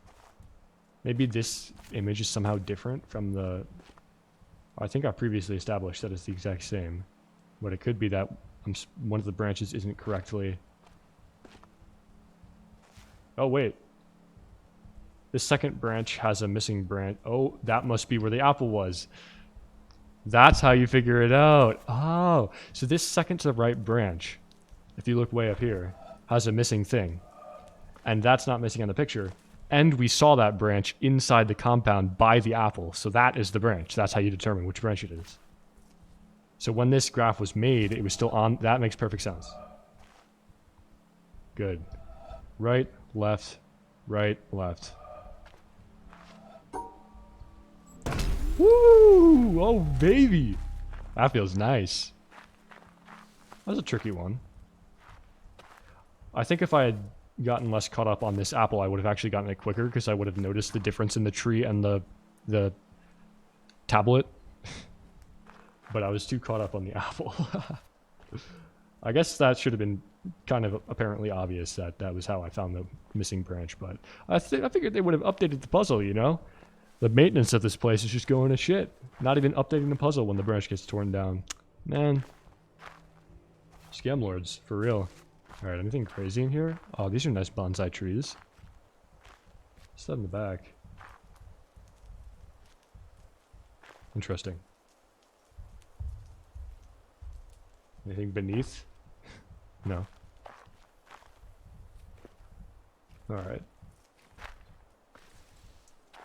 Maybe this image is somehow different from the... I think I previously established that it's the exact same. But it could be that one of the branches isn't correctly... Oh, wait. The second branch has a missing branch. Oh, that must be where the apple was. That's how you figure it out. Oh, so this second to the right branch, if you look way up here, has a missing thing. And that's not missing on the picture. And we saw that branch inside the compound by the apple. So that is the branch. That's how you determine which branch it is. So when this graph was made, it was still on. That makes perfect sense. Good. Right, left, right, left. Woo! Oh, baby! That feels nice. That was a tricky one. I think if I had gotten less caught up on this apple, I would have actually gotten it quicker, because I would have noticed the difference in the tree and the tablet. But I was too caught up on the apple. I guess that should have been kind of apparently obvious that that was how I found the missing branch, but I figured they would have updated the puzzle, you know? The maintenance of this place is just going to shit. Not even updating the puzzle when the branch gets torn down. Man. Scam lords, for real. Alright, anything crazy in here? Oh, these are nice bonsai trees. What's that in the back? Interesting. Anything beneath? No. Alright.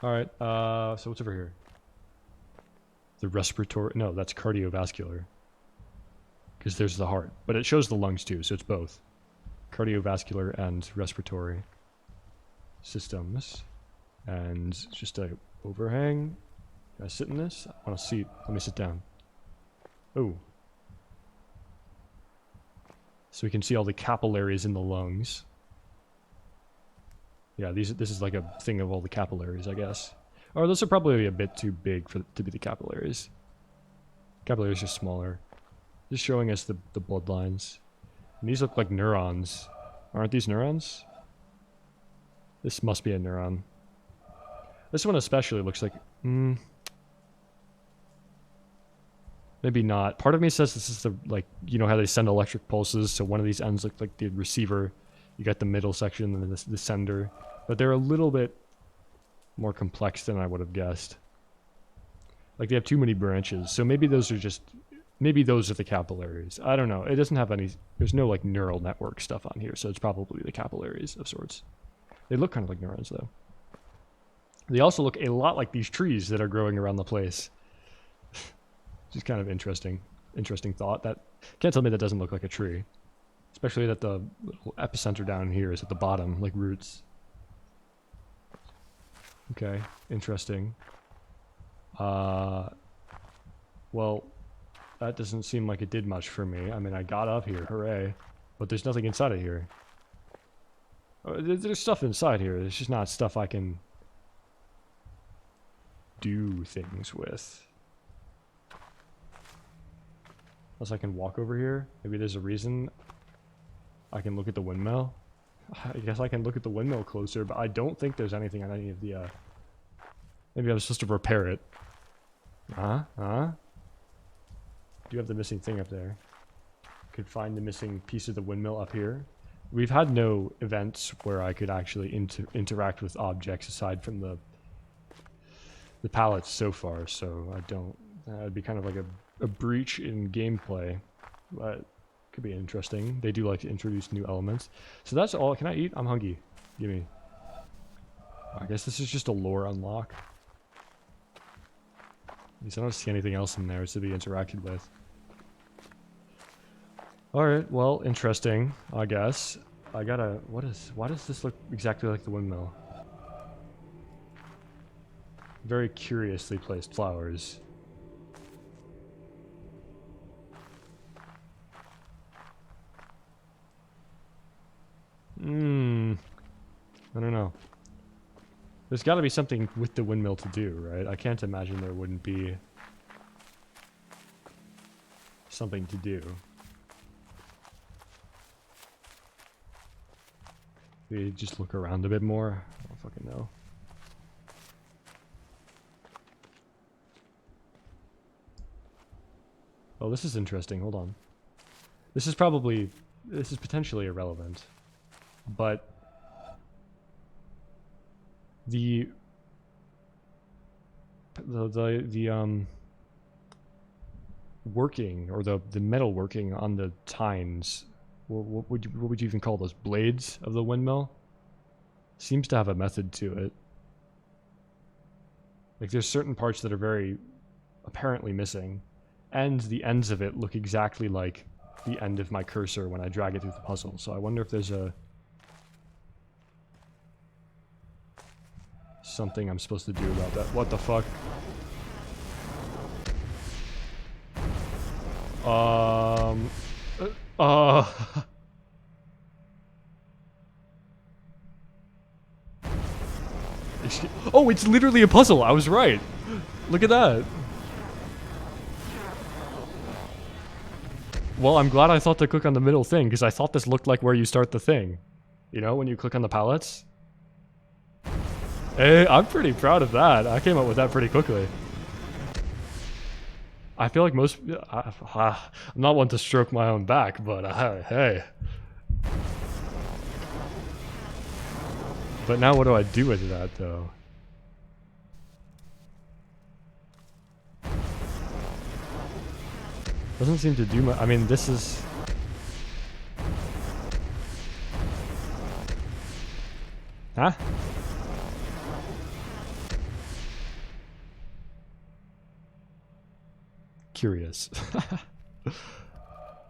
Alright, so what's over here? The respiratory... No, that's cardiovascular. Because there's the heart. But it shows the lungs too, so it's both. Cardiovascular and respiratory systems. And just a overhang. Can I sit in this? I want a seat. Let me sit down. Oh. So we can see all the capillaries in the lungs. Yeah, this is like a thing of all the capillaries, I guess. Or those are probably a bit too big to be the capillaries. Capillaries are smaller. Just showing us the bloodlines. And these look like neurons. Aren't these neurons? This must be a neuron. This one especially looks like... maybe not. Part of me says this is the, like, you know how they send electric pulses, so one of these ends look like the receiver. You got the middle section and then the sender. But they're a little bit more complex than I would have guessed. Like, they have too many branches, so maybe those are just... Maybe those are the capillaries. I don't know. It doesn't have any... There's no, like, neural network stuff on here, so it's probably the capillaries of sorts. They look kind of like neurons, though. They also look a lot like these trees that are growing around the place. Just kind of interesting thought. That can't tell me that doesn't look like a tree. Especially that the little epicenter down here is at the bottom, like roots. Okay, interesting. Well, that doesn't seem like it did much for me. I mean, I got up here, hooray. But there's nothing inside of here. There's stuff inside here. It's just not stuff I can do things with. Unless I can walk over here. Maybe there's a reason I can look at the windmill. I guess I can look at the windmill closer, but I don't think there's anything on any of the, maybe I was supposed to repair it. Do you have the missing thing up there? Could find the missing piece of the windmill up here. We've had no events where I could actually interact with objects aside from the pallets so far, so I don't... That'd be kind of like a breach in gameplay, but could be interesting. They do like to introduce new elements. So that's all. Can I eat? I'm hungry. Gimme. I guess this is just a lore unlock. At least I don't see anything else in there to be interacted with. Alright, well, interesting, I guess. I gotta... Why does this look exactly like the windmill? Very curiously placed flowers. I don't know. There's gotta be something with the windmill to do, right? I can't imagine there wouldn't be something to do. We just look around a bit more. I don't fucking know. Oh, this is interesting. Hold on. This is potentially irrelevant. But the working, or the metal working on the tines, what would you even call those, blades of the windmill, seems to have a method to it. Like, there's certain parts that are very apparently missing, and the ends of it look exactly like the end of my cursor when I drag it through the puzzle. So I wonder if there's something I'm supposed to do about that. What the fuck? Oh, it's literally a puzzle. I was right. Look at that. Well, I'm glad I thought to click on the middle thing, because I thought this looked like where you start the thing. You know, when you click on the pallets? Hey, I'm pretty proud of that. I came up with that pretty quickly. I feel like most... I'm not one to stroke my own back, but hey. But now what do I do with that, though? Doesn't seem to do much. I mean, this is... Huh? Curious.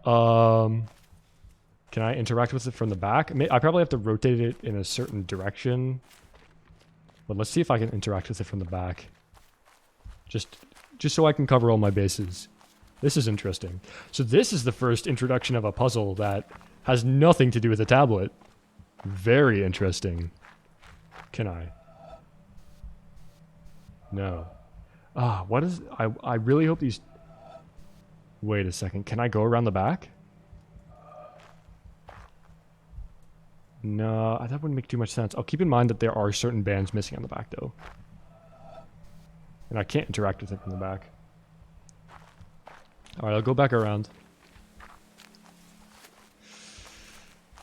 Can I interact with it from the back? I probably have to rotate it in a certain direction. But let's see if I can interact with it from the back. Just so I can cover all my bases. This is interesting. So this is the first introduction of a puzzle that has nothing to do with a tablet. Very interesting. Can I? No. What is... I really hope these... Wait a second. Can I go around the back? No, that wouldn't make too much sense. I'll keep in mind that there are certain bands missing on the back, though. And I can't interact with it from the back. Alright, I'll go back around.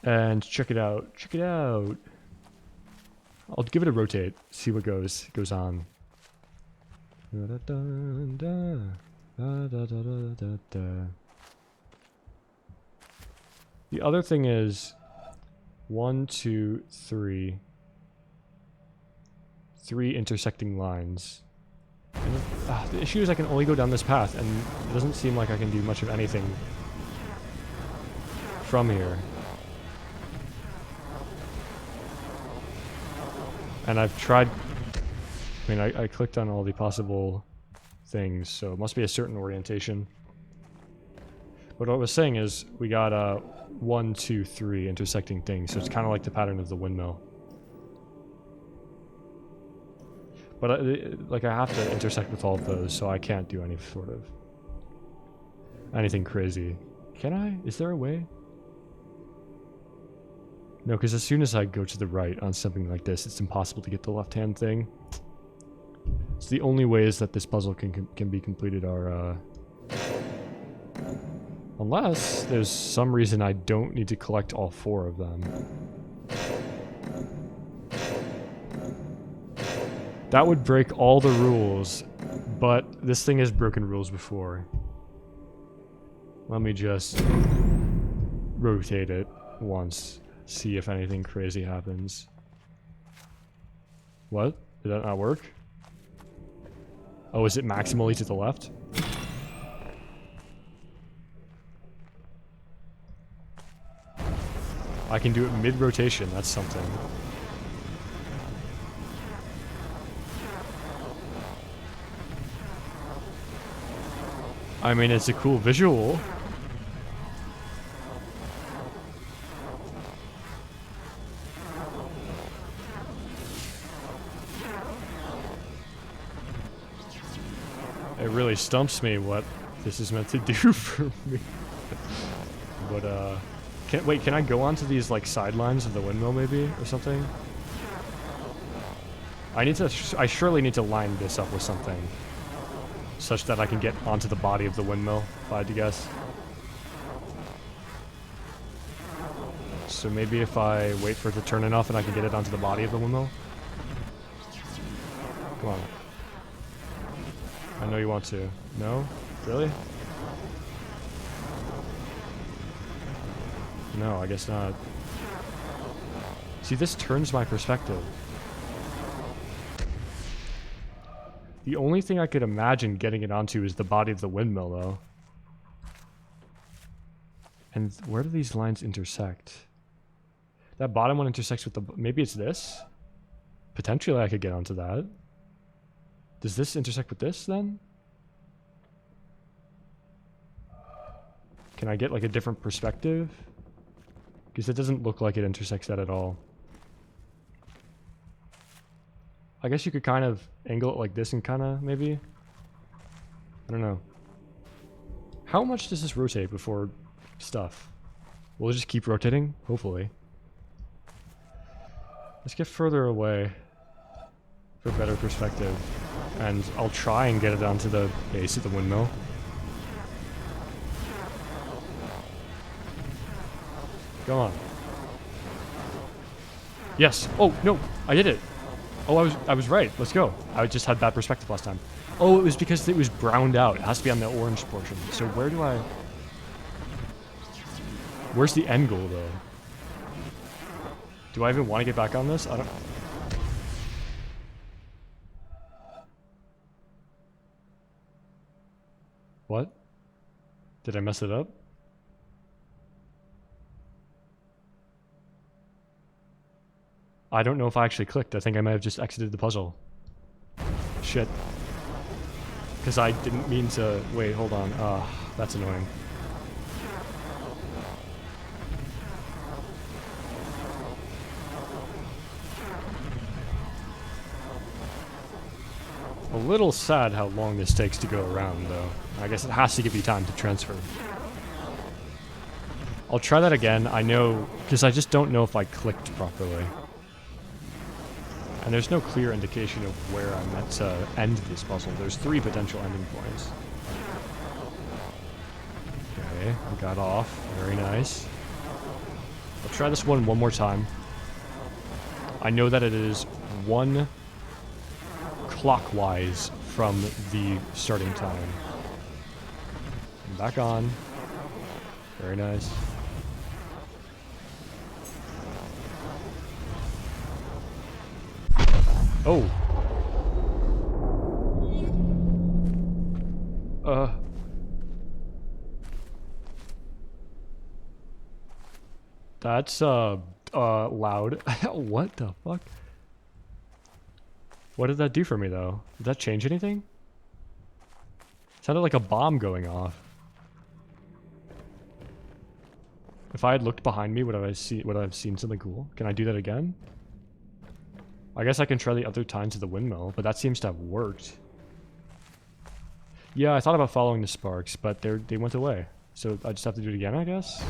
And check it out. Check it out. I'll give it a rotate. See what goes on. The other thing is 1, 2, 3. 3 intersecting lines. And the issue is I can only go down this path, and it doesn't seem like I can do much of anything from here. And I've tried... I mean, I clicked on all the possible things, so it must be a certain orientation. But what I was saying is, we got 1, 2, 3 intersecting things, so it's kind of like the pattern of the windmill. But like, I have to intersect with all of those, so I can't do any sort of anything crazy. Can I? Is there a way? No, because as soon as I go to the right on something like this, it's impossible to get the left-hand thing. So the only ways that this puzzle can be completed are, unless there's some reason I don't need to collect all 4 of them. That would break all the rules, but this thing has broken rules before. Let me just rotate it once, see if anything crazy happens. What? Did that not work? Oh, is it maximally to the left? I can do it mid-rotation, that's something. I mean, it's a cool visual. It really stumps me what this is meant to do for me. But, can I go onto these, like, sidelines of the windmill, maybe, or something? I surely need to line this up with something, such that I can get onto the body of the windmill, if I had to guess. So maybe if I wait for it to turn enough and I can get it onto the body of the windmill? Come on. I know you want to. No? Really? No, I guess not. See, this turns my perspective. The only thing I could imagine getting it onto is the body of the windmill, though. And where do these lines intersect? That bottom one intersects with the... Maybe it's this? Potentially I could get onto that. Does this intersect with this, then? Can I get, like, a different perspective? Because it doesn't look like it intersects that at all. I guess you could kind of angle it like this and kind of, maybe? I don't know. How much does this rotate before stuff? Will it just keep rotating? Hopefully. Let's get further away for better perspective. And I'll try and get it onto the base of the windmill. Come on. Yes! Oh, no! I did it! Oh, I was right. Let's go. I just had bad perspective last time. Oh, it was because it was browned out. It has to be on the orange portion. So where do I... Where's the end goal, though? Do I even want to get back on this? I don't... What? Did I mess it up? I don't know if I actually clicked. I think I might have just exited the puzzle. Shit. Because I didn't mean to... Wait, hold on. That's annoying. A little sad how long this takes to go around, though. I guess it has to give you time to transfer. I'll try that again. I know... Because I just don't know if I clicked properly. And there's no clear indication of where I'm meant to end this puzzle. There's 3 potential ending points. Okay, I got off. Very nice. I'll try this one more time. I know that it is 1 clockwise from the starting time. And back on. Very nice. Oh. That's, loud. What the fuck? What did that do for me, though? Did that change anything? It sounded like a bomb going off. If I had looked behind me, would I have seen something cool? Can I do that again? I guess I can try the other tines of the windmill, but that seems to have worked. Yeah, I thought about following the sparks, but they went away. So I just have to do it again, I guess?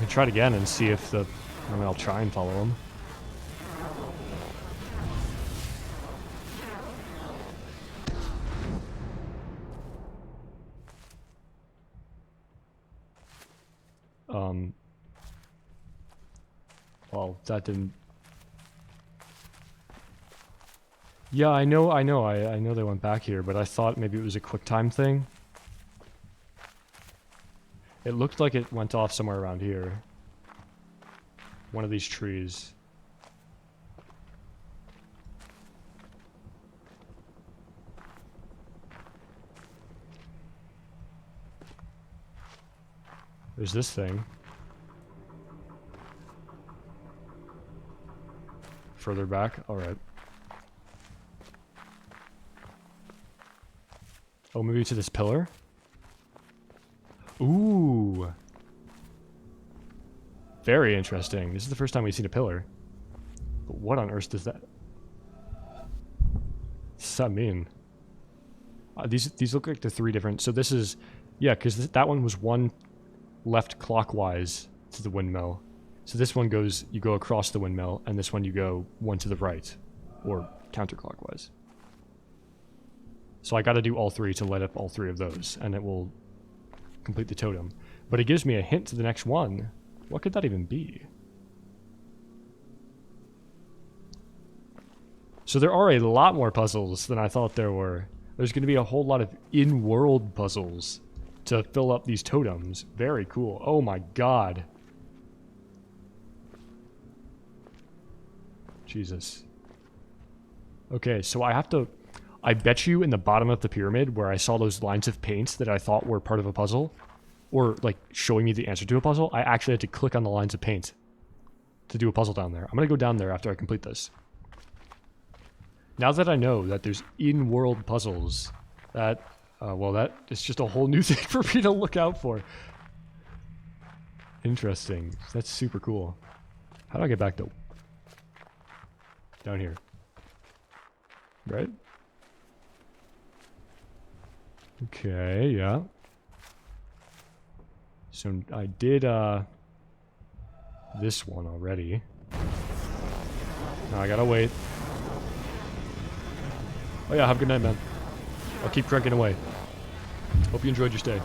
can try it again and see if the... I mean, I'll try and follow him. Well, that didn't... Yeah, I know they went back here, but I thought maybe it was a quick time thing. It looked like it went off somewhere around here. One of these trees. There's this thing. Further back? Alright. Oh, maybe to this pillar? Ooh. Very interesting. This is the first time we've seen a pillar. But what on earth does that... What's that mean? These look like the three different... So this is... Yeah, because that one was one left clockwise to the windmill. So this one goes... You go across the windmill, and this one you go one to the right. Or counterclockwise. So I gotta do all three to light up all three of those, and it will complete the totem. But it gives me a hint to the next one. What could that even be? So there are a lot more puzzles than I thought there were. There's going to be a whole lot of in-world puzzles to fill up these totems. Very cool. Oh my god. Jesus. Okay, so I have to... I bet you in the bottom of the pyramid where I saw those lines of paint that I thought were part of a puzzle, or like showing me the answer to a puzzle, I actually had to click on the lines of paint to do a puzzle down there. I'm going to go down there after I complete this. Now that I know that there's in-world puzzles, that, well, that is just a whole new thing for me to look out for. Interesting. That's super cool. How do I get back to... Down here. Right? Okay, yeah. So I did, this one already. Now I gotta wait. Oh yeah, have a good night, man. I'll keep cranking away. Hope you enjoyed your stay.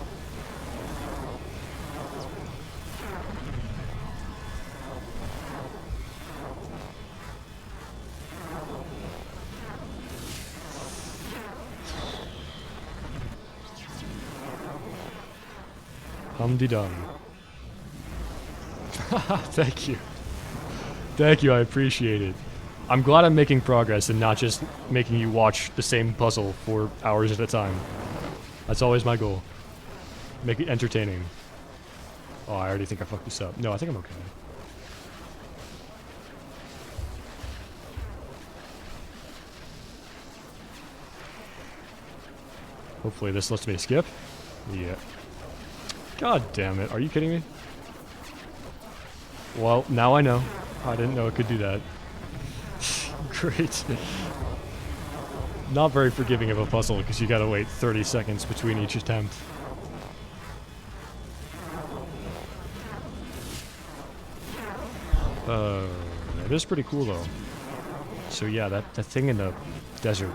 Hum-de-dum. Thank you. Thank you, I appreciate it. I'm glad I'm making progress and not just making you watch the same puzzle for hours at a time. That's always my goal. Make it entertaining. Oh, I already think I fucked this up. No, I think I'm okay. Hopefully this lets me skip. Yeah. God damn it, are you kidding me? Well, now I know. I didn't know it could do that. Great. Not very forgiving of a puzzle because you gotta wait 30 seconds between each attempt. It is pretty cool though. So yeah, that thing in the desert,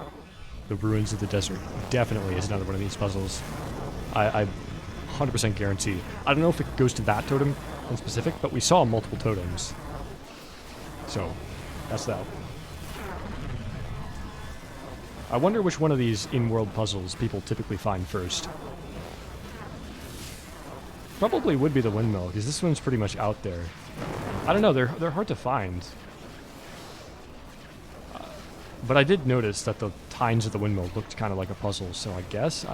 the ruins of the desert, definitely is another one of these puzzles. I 100% guarantee. I don't know if it goes to that totem in specific, but we saw multiple totems. So, that's that. I wonder which one of these in-world puzzles people typically find first. Probably would be the windmill, because this one's pretty much out there. I don't know, they're hard to find. But I did notice that the tines of the windmill looked kind of like a puzzle, so I guess...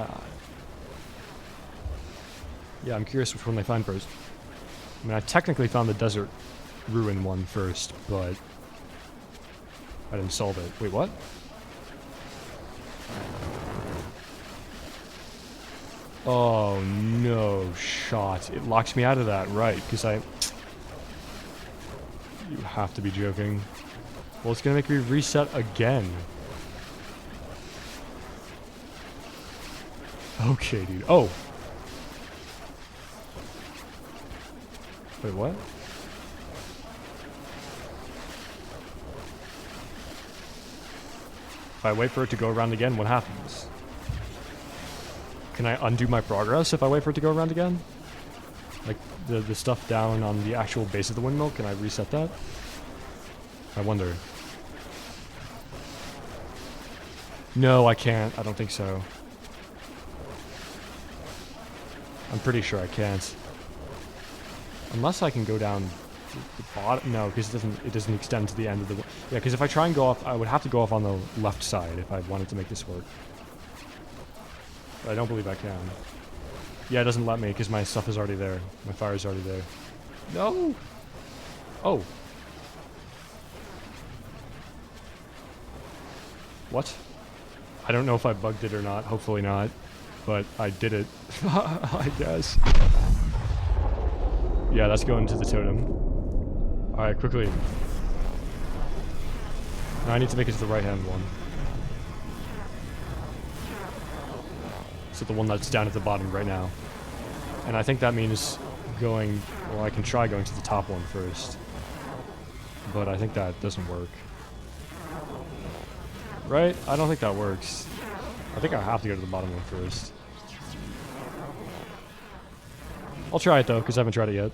yeah, I'm curious which one they find first. I mean, I technically found the desert ruin one first, but... I didn't solve it. Wait, what? Oh, no shot. It locks me out of that, right, because I... You have to be joking. Well, it's gonna make me reset again. Okay, dude. Oh! Wait, what? If I wait for it to go around again, what happens? Can I undo my progress if I wait for it to go around again? Like, the stuff down on the actual base of the windmill, can I reset that? I wonder. No, I can't. I don't think so. I'm pretty sure I can't. Unless I can go down the bottom. No, because it doesn't extend to the end of the... Yeah, because if I try and go off, I would have to go off on the left side if I wanted to make this work. But I don't believe I can. Yeah, it doesn't let me because my stuff is already there. My fire is already there. No! Oh. What? I don't know if I bugged it or not. Hopefully not. But I did it. I guess. Yeah, that's going to the totem. Alright, quickly. Now I need to make it to the right-hand one. So the one that's down at the bottom right now. And I think that means going... Well, I can try going to the top one first. But I think that doesn't work. Right? I don't think that works. I think I have to go to the bottom one first. I'll try it though, because I haven't tried it yet.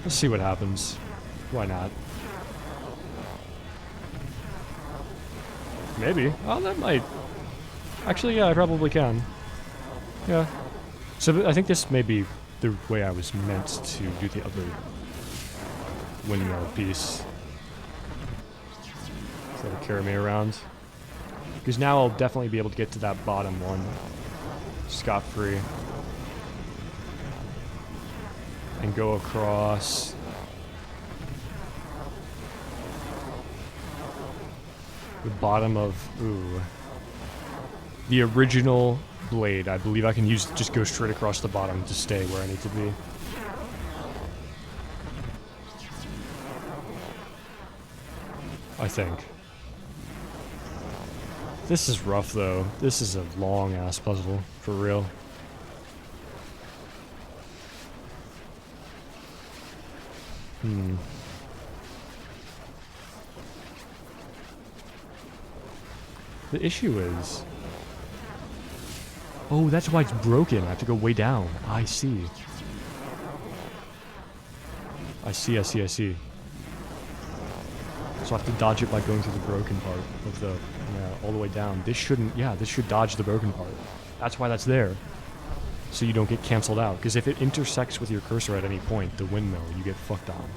Let's see what happens. Why not? Maybe. Oh, that might... Actually, yeah, I probably can. Yeah. So I think this may be the way I was meant to do the other windmill piece. So it'll carry me around. Because now I'll definitely be able to get to that bottom one. Scot-free. And go across. The bottom of... Ooh. The original blade. I believe I can use... Just go straight across the bottom to stay where I need to be. I think. This is rough, though. This is a long-ass puzzle, for real. The issue is... Oh, that's why it's broken. I have to go way down. I see. I see. So I have to dodge it by going through the broken part of the... Yeah, all the way down. This shouldn't... Yeah, this should dodge the broken part. That's why that's there. So you don't get canceled out. Because if it intersects with your cursor at any point, the windmill, you get fucked on.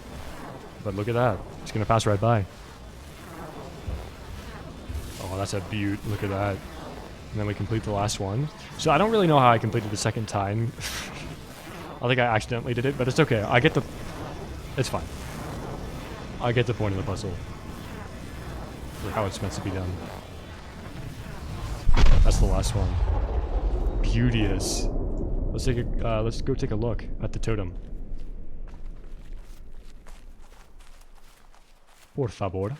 But look at that. It's going to pass right by. Oh, that's a beaut. Look at that. And then we complete the last one. So I don't really know how I completed the second time. I think I accidentally did it, but it's okay. I get the... It's fine. I get the point of the puzzle. For how it's meant to be done. That's the last one. Beauteous. Let's take a, let's go take a look at the totem. Por favor.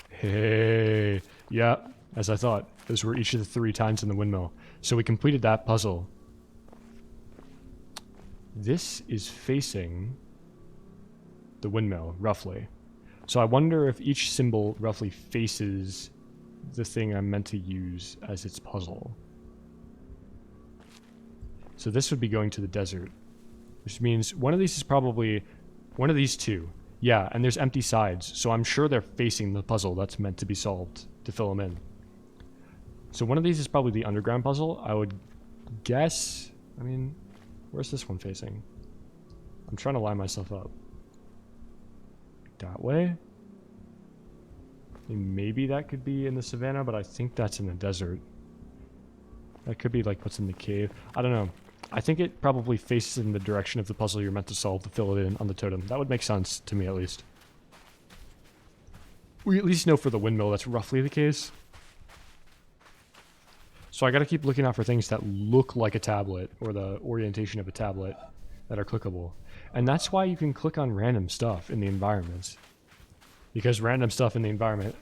Hey. Yeah, as I thought. Those were each of the 3 times in the windmill. So we completed that puzzle. This is facing the windmill, roughly. So I wonder if each symbol roughly faces the thing I'm meant to use as its puzzle. So this would be going to the desert. Which means one of these is probably one of these 2. Yeah, and there's empty sides, so I'm sure they're facing the puzzle that's meant to be solved to fill them in. So one of these is probably the underground puzzle. I would guess... I mean, where's this one facing? I'm trying to line myself up. That way? Maybe that could be in the savannah, but I think that's in the desert. That could be like what's in the cave. I don't know. I think it probably faces in the direction of the puzzle you're meant to solve to fill it in on the totem. That would make sense to me, at least. We at least know for the windmill that's roughly the case. So I gotta keep looking out for things that look like a tablet, or the orientation of a tablet, that are clickable. And that's why you can click on random stuff in the environments. Because random stuff in the environment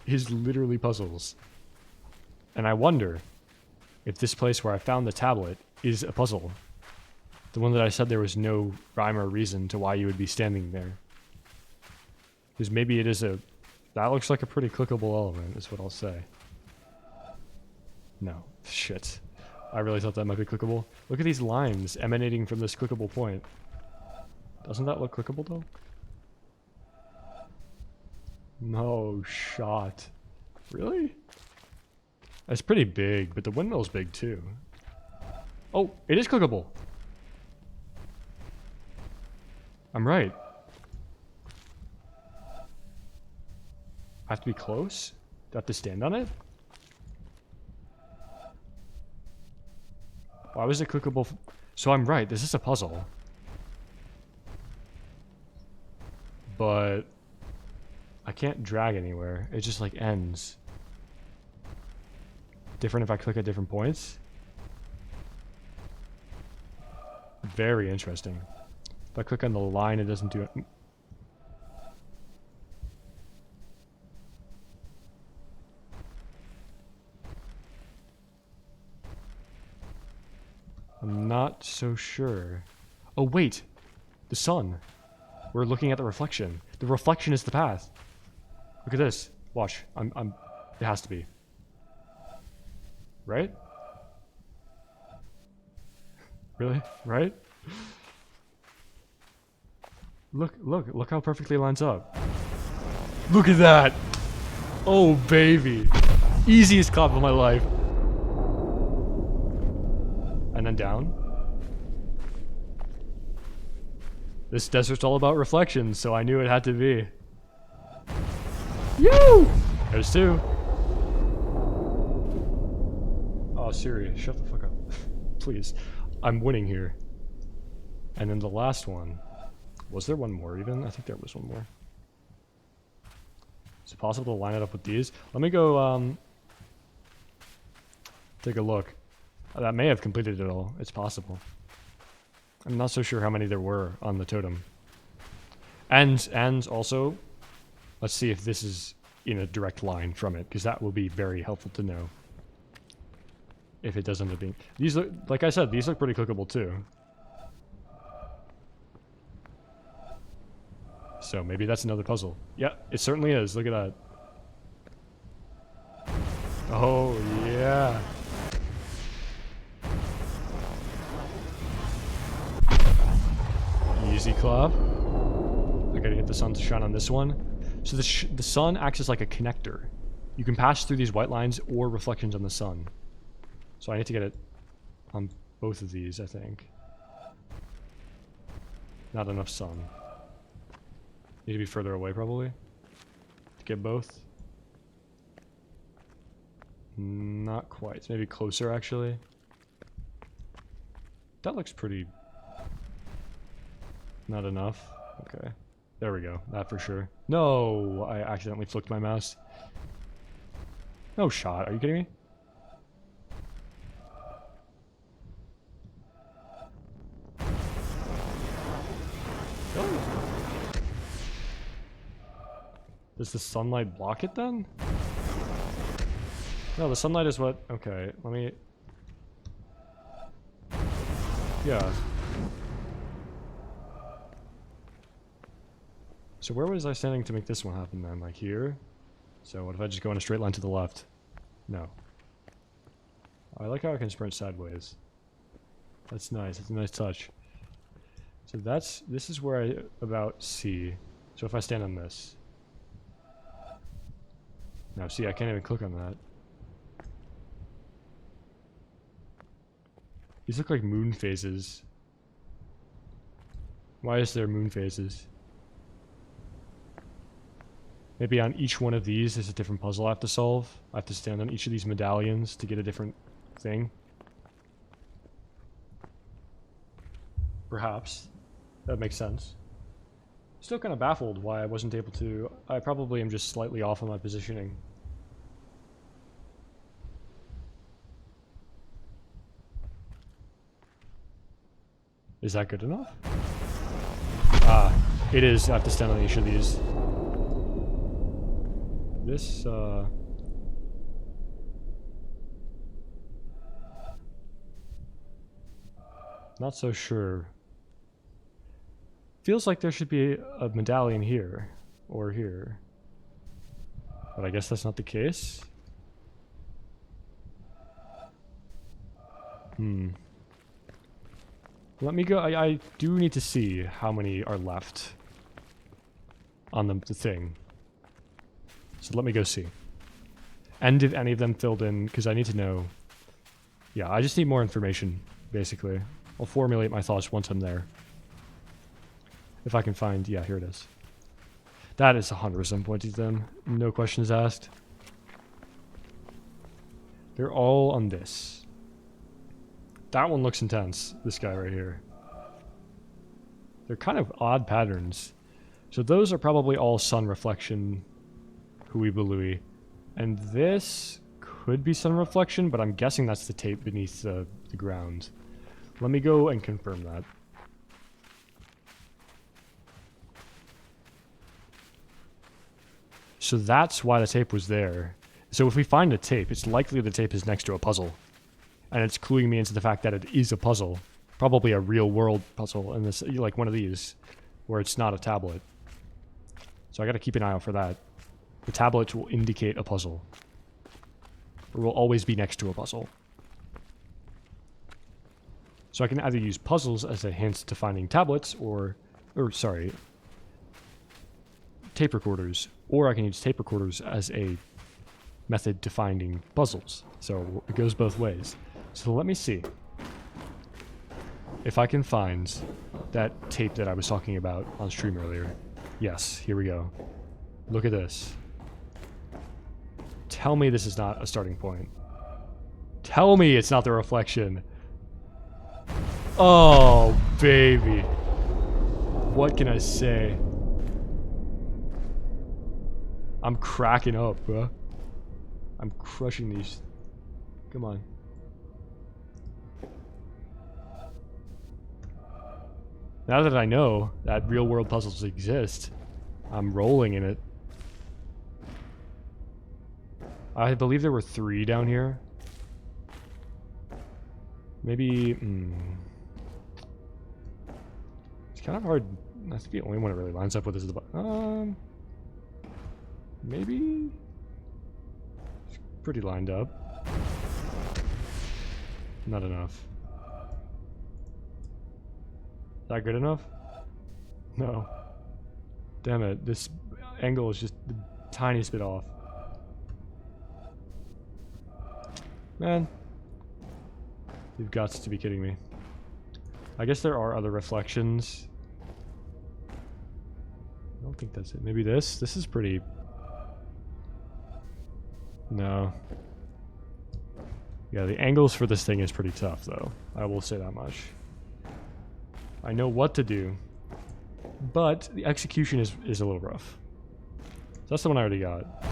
is literally puzzles. And I wonder if this place where I found the tablet is a puzzle. The one that I said there was no rhyme or reason to why you would be standing there. Because maybe it is a... That looks like a pretty clickable element, is what I'll say. No. Shit. I really thought that might be clickable. Look at these lines emanating from this clickable point. Doesn't that look clickable, though? No shot. Really? That's pretty big, but the windmill's big, too. Oh, it is clickable! I'm right. I have to be close? Do I have to stand on it? Why was it clickable? So I'm right, this is a puzzle. But I can't drag anywhere. It just like ends. Different if I click at different points? Very interesting. If I click on the line, it doesn't do it. I'm not so sure. Oh wait! The sun! We're looking at the reflection. The reflection is the path. Look at this. Watch. It has to be. Right? Really? Right? Look how perfectly it lines up. Look at that! Oh baby! Easiest clap of my life. And then down. This desert's all about reflections, so I knew it had to be. Yoo! There's two. Oh, Siri, shut the fuck up. Please. I'm winning here. And then the last one. Was there one more even? I think there was one more. Is it possible to line it up with these? Let me go, take a look. That may have completed it all. It's possible. I'm not so sure how many there were on the totem. And also, let's see if this is in a direct line from it, because that will be very helpful to know. If it does end up being... These look, like I said, these look pretty clickable too. So maybe that's another puzzle. Yeah, it certainly is. Look at that. Oh, yeah. Easy clap. I gotta get the sun to shine on this one. So the sun acts as like a connector. You can pass through these white lines or reflections on the sun. So I need to get it on both of these, I think. Not enough sun. Need to be further away, probably, to get both. Not quite. Maybe closer, actually. That looks pretty... Not enough. Okay. There we go. That for sure. No! I accidentally flicked my mouse. No shot. Are you kidding me? Oh. Does the sunlight block it then? No, the sunlight is what... Okay, let me... Yeah. So where was I standing to make this one happen then? Like here? So what if I just go in a straight line to the left? No. I like how I can sprint sideways. That's nice. That's a nice touch. So that's... This is where I about see. So if I stand on this... Now see, I can't even click on that. These look like moon phases. Why is there moon phases? Maybe on each one of these there's a different puzzle I have to solve. I have to stand on each of these medallions to get a different thing. Perhaps. That makes sense. Still kind of baffled why I wasn't able to... I probably am just slightly off on my positioning. Is that good enough? Ah, it is. I have to stand on each of these. This, Not so sure. Feels like there should be a medallion here. Or here. But I guess that's not the case. Let me go. I do need to see how many are left on the thing. So let me go see. And if any of them filled in, because I need to know. Yeah, I just need more information, basically. I'll formulate my thoughts once I'm there. If I can find, yeah, here it is. That is 100% pointed to them. No questions asked. They're all on this. That one looks intense, this guy right here. They're kind of odd patterns. So those are probably all sun reflection, Huey and this could be sun reflection, but I'm guessing that's the tape beneath the ground. Let me go and confirm that. So that's why the tape was there. So if we find a tape, it's likely the tape is next to a puzzle. And it's cluing me into the fact that it is a puzzle. Probably a real world puzzle, in this, like one of these, where it's not a tablet. So I gotta keep an eye out for that. The tablets will indicate a puzzle. Or will always be next to a puzzle. So I can either use puzzles as a hint to finding tablets, or sorry, tape recorders. Or I can use tape recorders as a method to finding puzzles. So it goes both ways. So let me see if I can find that tape that I was talking about on stream earlier. Yes, here we go. Look at this. Tell me this is not a starting point. Tell me it's not the reflection. Oh, baby. What can I say? I'm cracking up, bro. I'm crushing these. Come on. Now that I know that real world puzzles exist, I'm rolling in it. I believe there were 3 down here. Maybe, it's kind of hard. That's the only one that really lines up with this. Maybe? It's pretty lined up. Not enough. Is that good enough? No. Damn it, this angle is just the tiniest bit off. Man. You've got to be kidding me. I guess there are other reflections. I don't think that's it. Maybe this? This is pretty... No. Yeah, the angles for this thing is pretty tough, though. I will say that much. I know what to do, but the execution is a little rough. So that's the one I already got.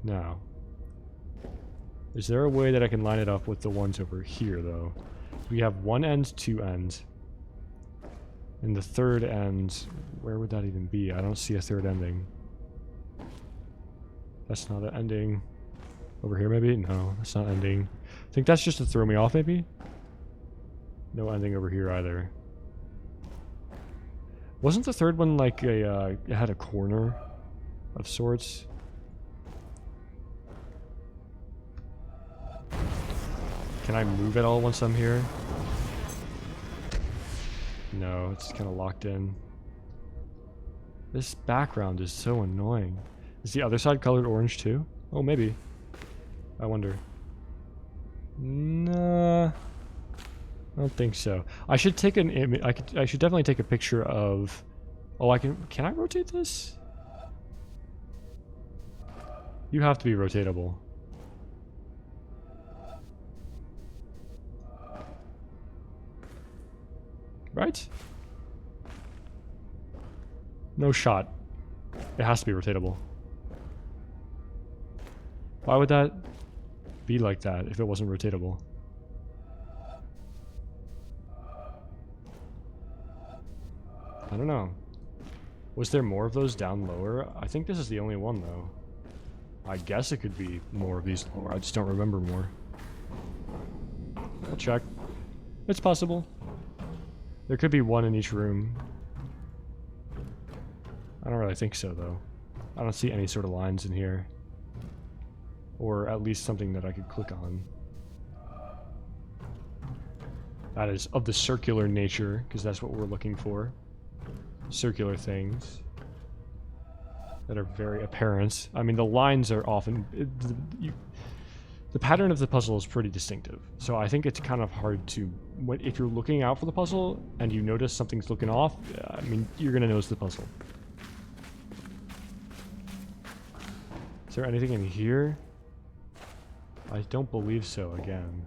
Now, is there a way that I can line it up with the ones over here, though? We have one end, 2 ends. And the third end, where would that even be? I don't see a third ending. That's not an ending. Over here, maybe? No, that's not ending. I think that's just to throw me off, maybe? No ending over here, either. Wasn't the third one like a, it had a corner of sorts? Can I move at all once I'm here? No, it's kind of locked in. This background is so annoying. Is the other side colored orange too? Oh, maybe. I wonder. Nah, I don't think so. I should take an image. I should definitely take a picture of. Oh, I can. Can I rotate this? You have to be rotatable. Right? No shot. It has to be rotatable. Why would that be like that if it wasn't rotatable? I don't know. Was there more of those down lower? I think this is the only one, though. I guess it could be more of these lower. I just don't remember more. I'll check. It's possible. There could be one in each room. I don't really think so, though. I don't see any sort of lines in here. Or at least something that I could click on. That is of the circular nature, because that's what we're looking for. Circular things that are very apparent. I mean, the lines are often... The pattern of the puzzle is pretty distinctive. So I think it's kind of hard to... If you're looking out for the puzzle and you notice something's looking off, I mean, you're going to notice the puzzle. Is there anything in here? I don't believe so, again.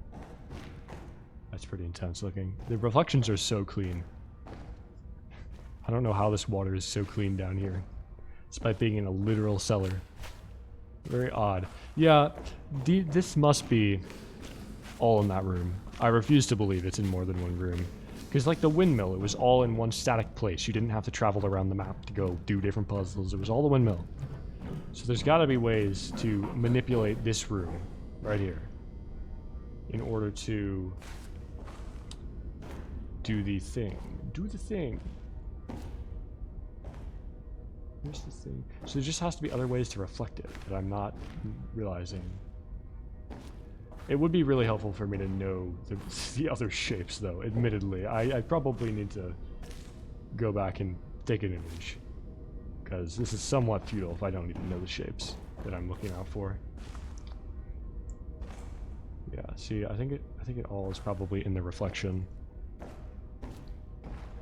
That's pretty intense looking. The reflections are so clean. I don't know how this water is so clean down here, despite being in a literal cellar. Very odd. Yeah, this must be all in that room. I refuse to believe it's in more than one room. Because like the windmill, it was all in one static place. You didn't have to travel around the map to go do different puzzles. It was all the windmill. So there's got to be ways to manipulate this room right here in order to do the thing. Do the thing. Here's the thing. So there just has to be other ways to reflect it that I'm not realizing. It would be really helpful for me to know the other shapes, though, admittedly. I probably need to go back and take an image, because this is somewhat futile if I don't even know the shapes that I'm looking out for. Yeah, see, I think it all is probably in the reflection.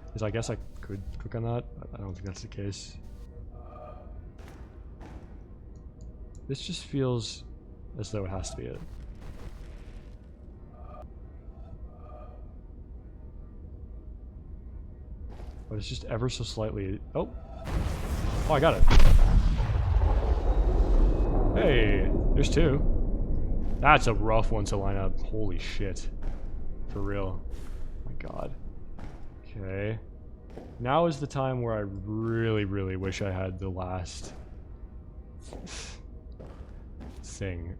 Because I guess I could click on that. I don't think that's the case. This just feels as though it has to be it. But it's just ever so slightly... Oh! Oh, I got it. Hey! There's two. That's a rough one to line up. Holy shit. For real. Oh my god. Okay. Now is the time where I really, really wish I had the last... thing.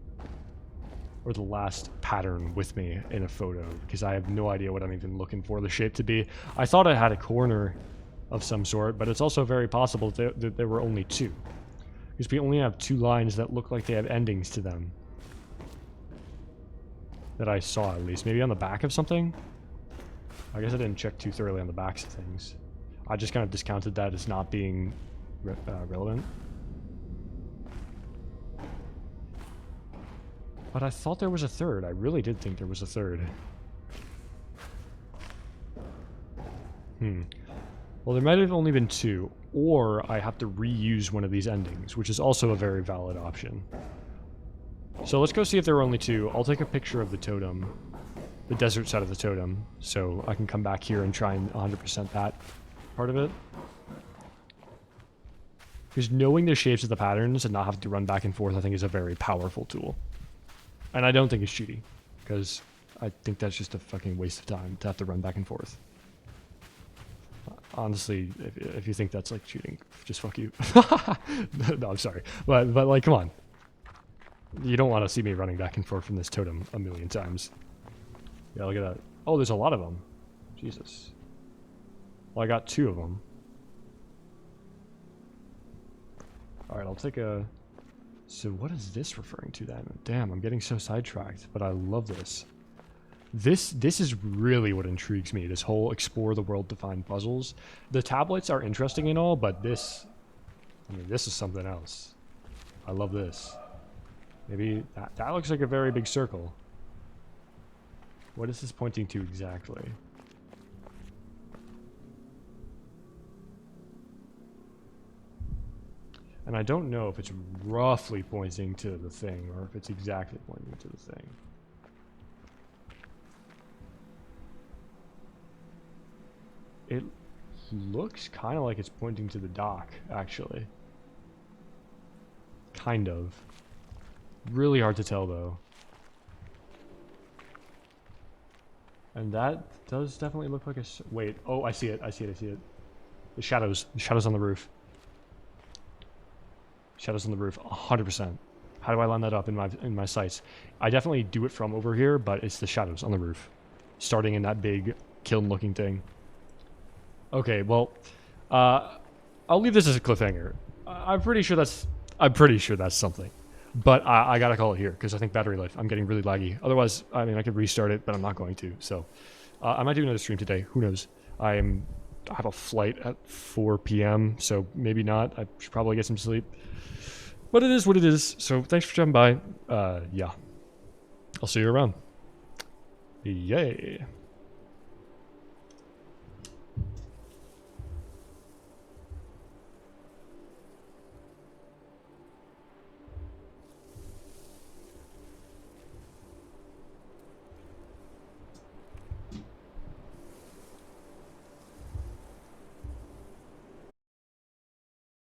Or the last pattern with me in a photo, because I have no idea what I'm even looking for the shape to be. I thought I had a corner of some sort, but it's also very possible that there were only two. Because we only have two lines that look like they have endings to them. That I saw, at least. Maybe on the back of something? I guess I didn't check too thoroughly on the backs of things. I just kind of discounted that as not being relevant. But I thought there was a third. I really did think there was a third. Well, there might have only been two, or I have to reuse one of these endings, which is also a very valid option. So let's go see if there were only two. I'll take a picture of the totem, the desert side of the totem, so I can come back here and try and 100% that part of it. Because knowing the shapes of the patterns and not having to run back and forth, I think is a very powerful tool. And I don't think it's cheating, because I think that's just a fucking waste of time to have to run back and forth. Honestly, if you think that's like cheating, just fuck you. No, I'm sorry. But like, come on. You don't want to see me running back and forth from this totem a million times. Yeah, look at that. Oh, there's a lot of them. Jesus. Well, I got two of them. Alright, I'll take a... So what is this referring to then? Damn, I'm getting so sidetracked, but I love this. This is really what intrigues me, this whole explore the world to find puzzles. The tablets are interesting and all, but this... I mean, this is something else. I love this. Maybe... That looks like a very big circle. What is this pointing to exactly? And I don't know if it's roughly pointing to the thing or if it's exactly pointing to the thing. It looks kind of like it's pointing to the dock, actually. Kind of. Really hard to tell, though. And that does definitely look like a... Wait. Oh, I see it. I see it. I see it. The shadows. The shadows on the roof. Shadows on the roof. 100%. How do I line that up in my sights? I definitely do it from over here, but it's the shadows on the roof, starting in that big kiln-looking thing. Okay, well, I'll leave this as a cliffhanger. I'm pretty sure that's something, but I gotta call it here because I think battery life. I'm getting really laggy. Otherwise, I mean, I could restart it, but I'm not going to. So, I might do another stream today. Who knows? I have a flight at 4 p.m., so maybe not. I should probably get some sleep. But it is what it is. So thanks for dropping by. Yeah, I'll see you around. Yay.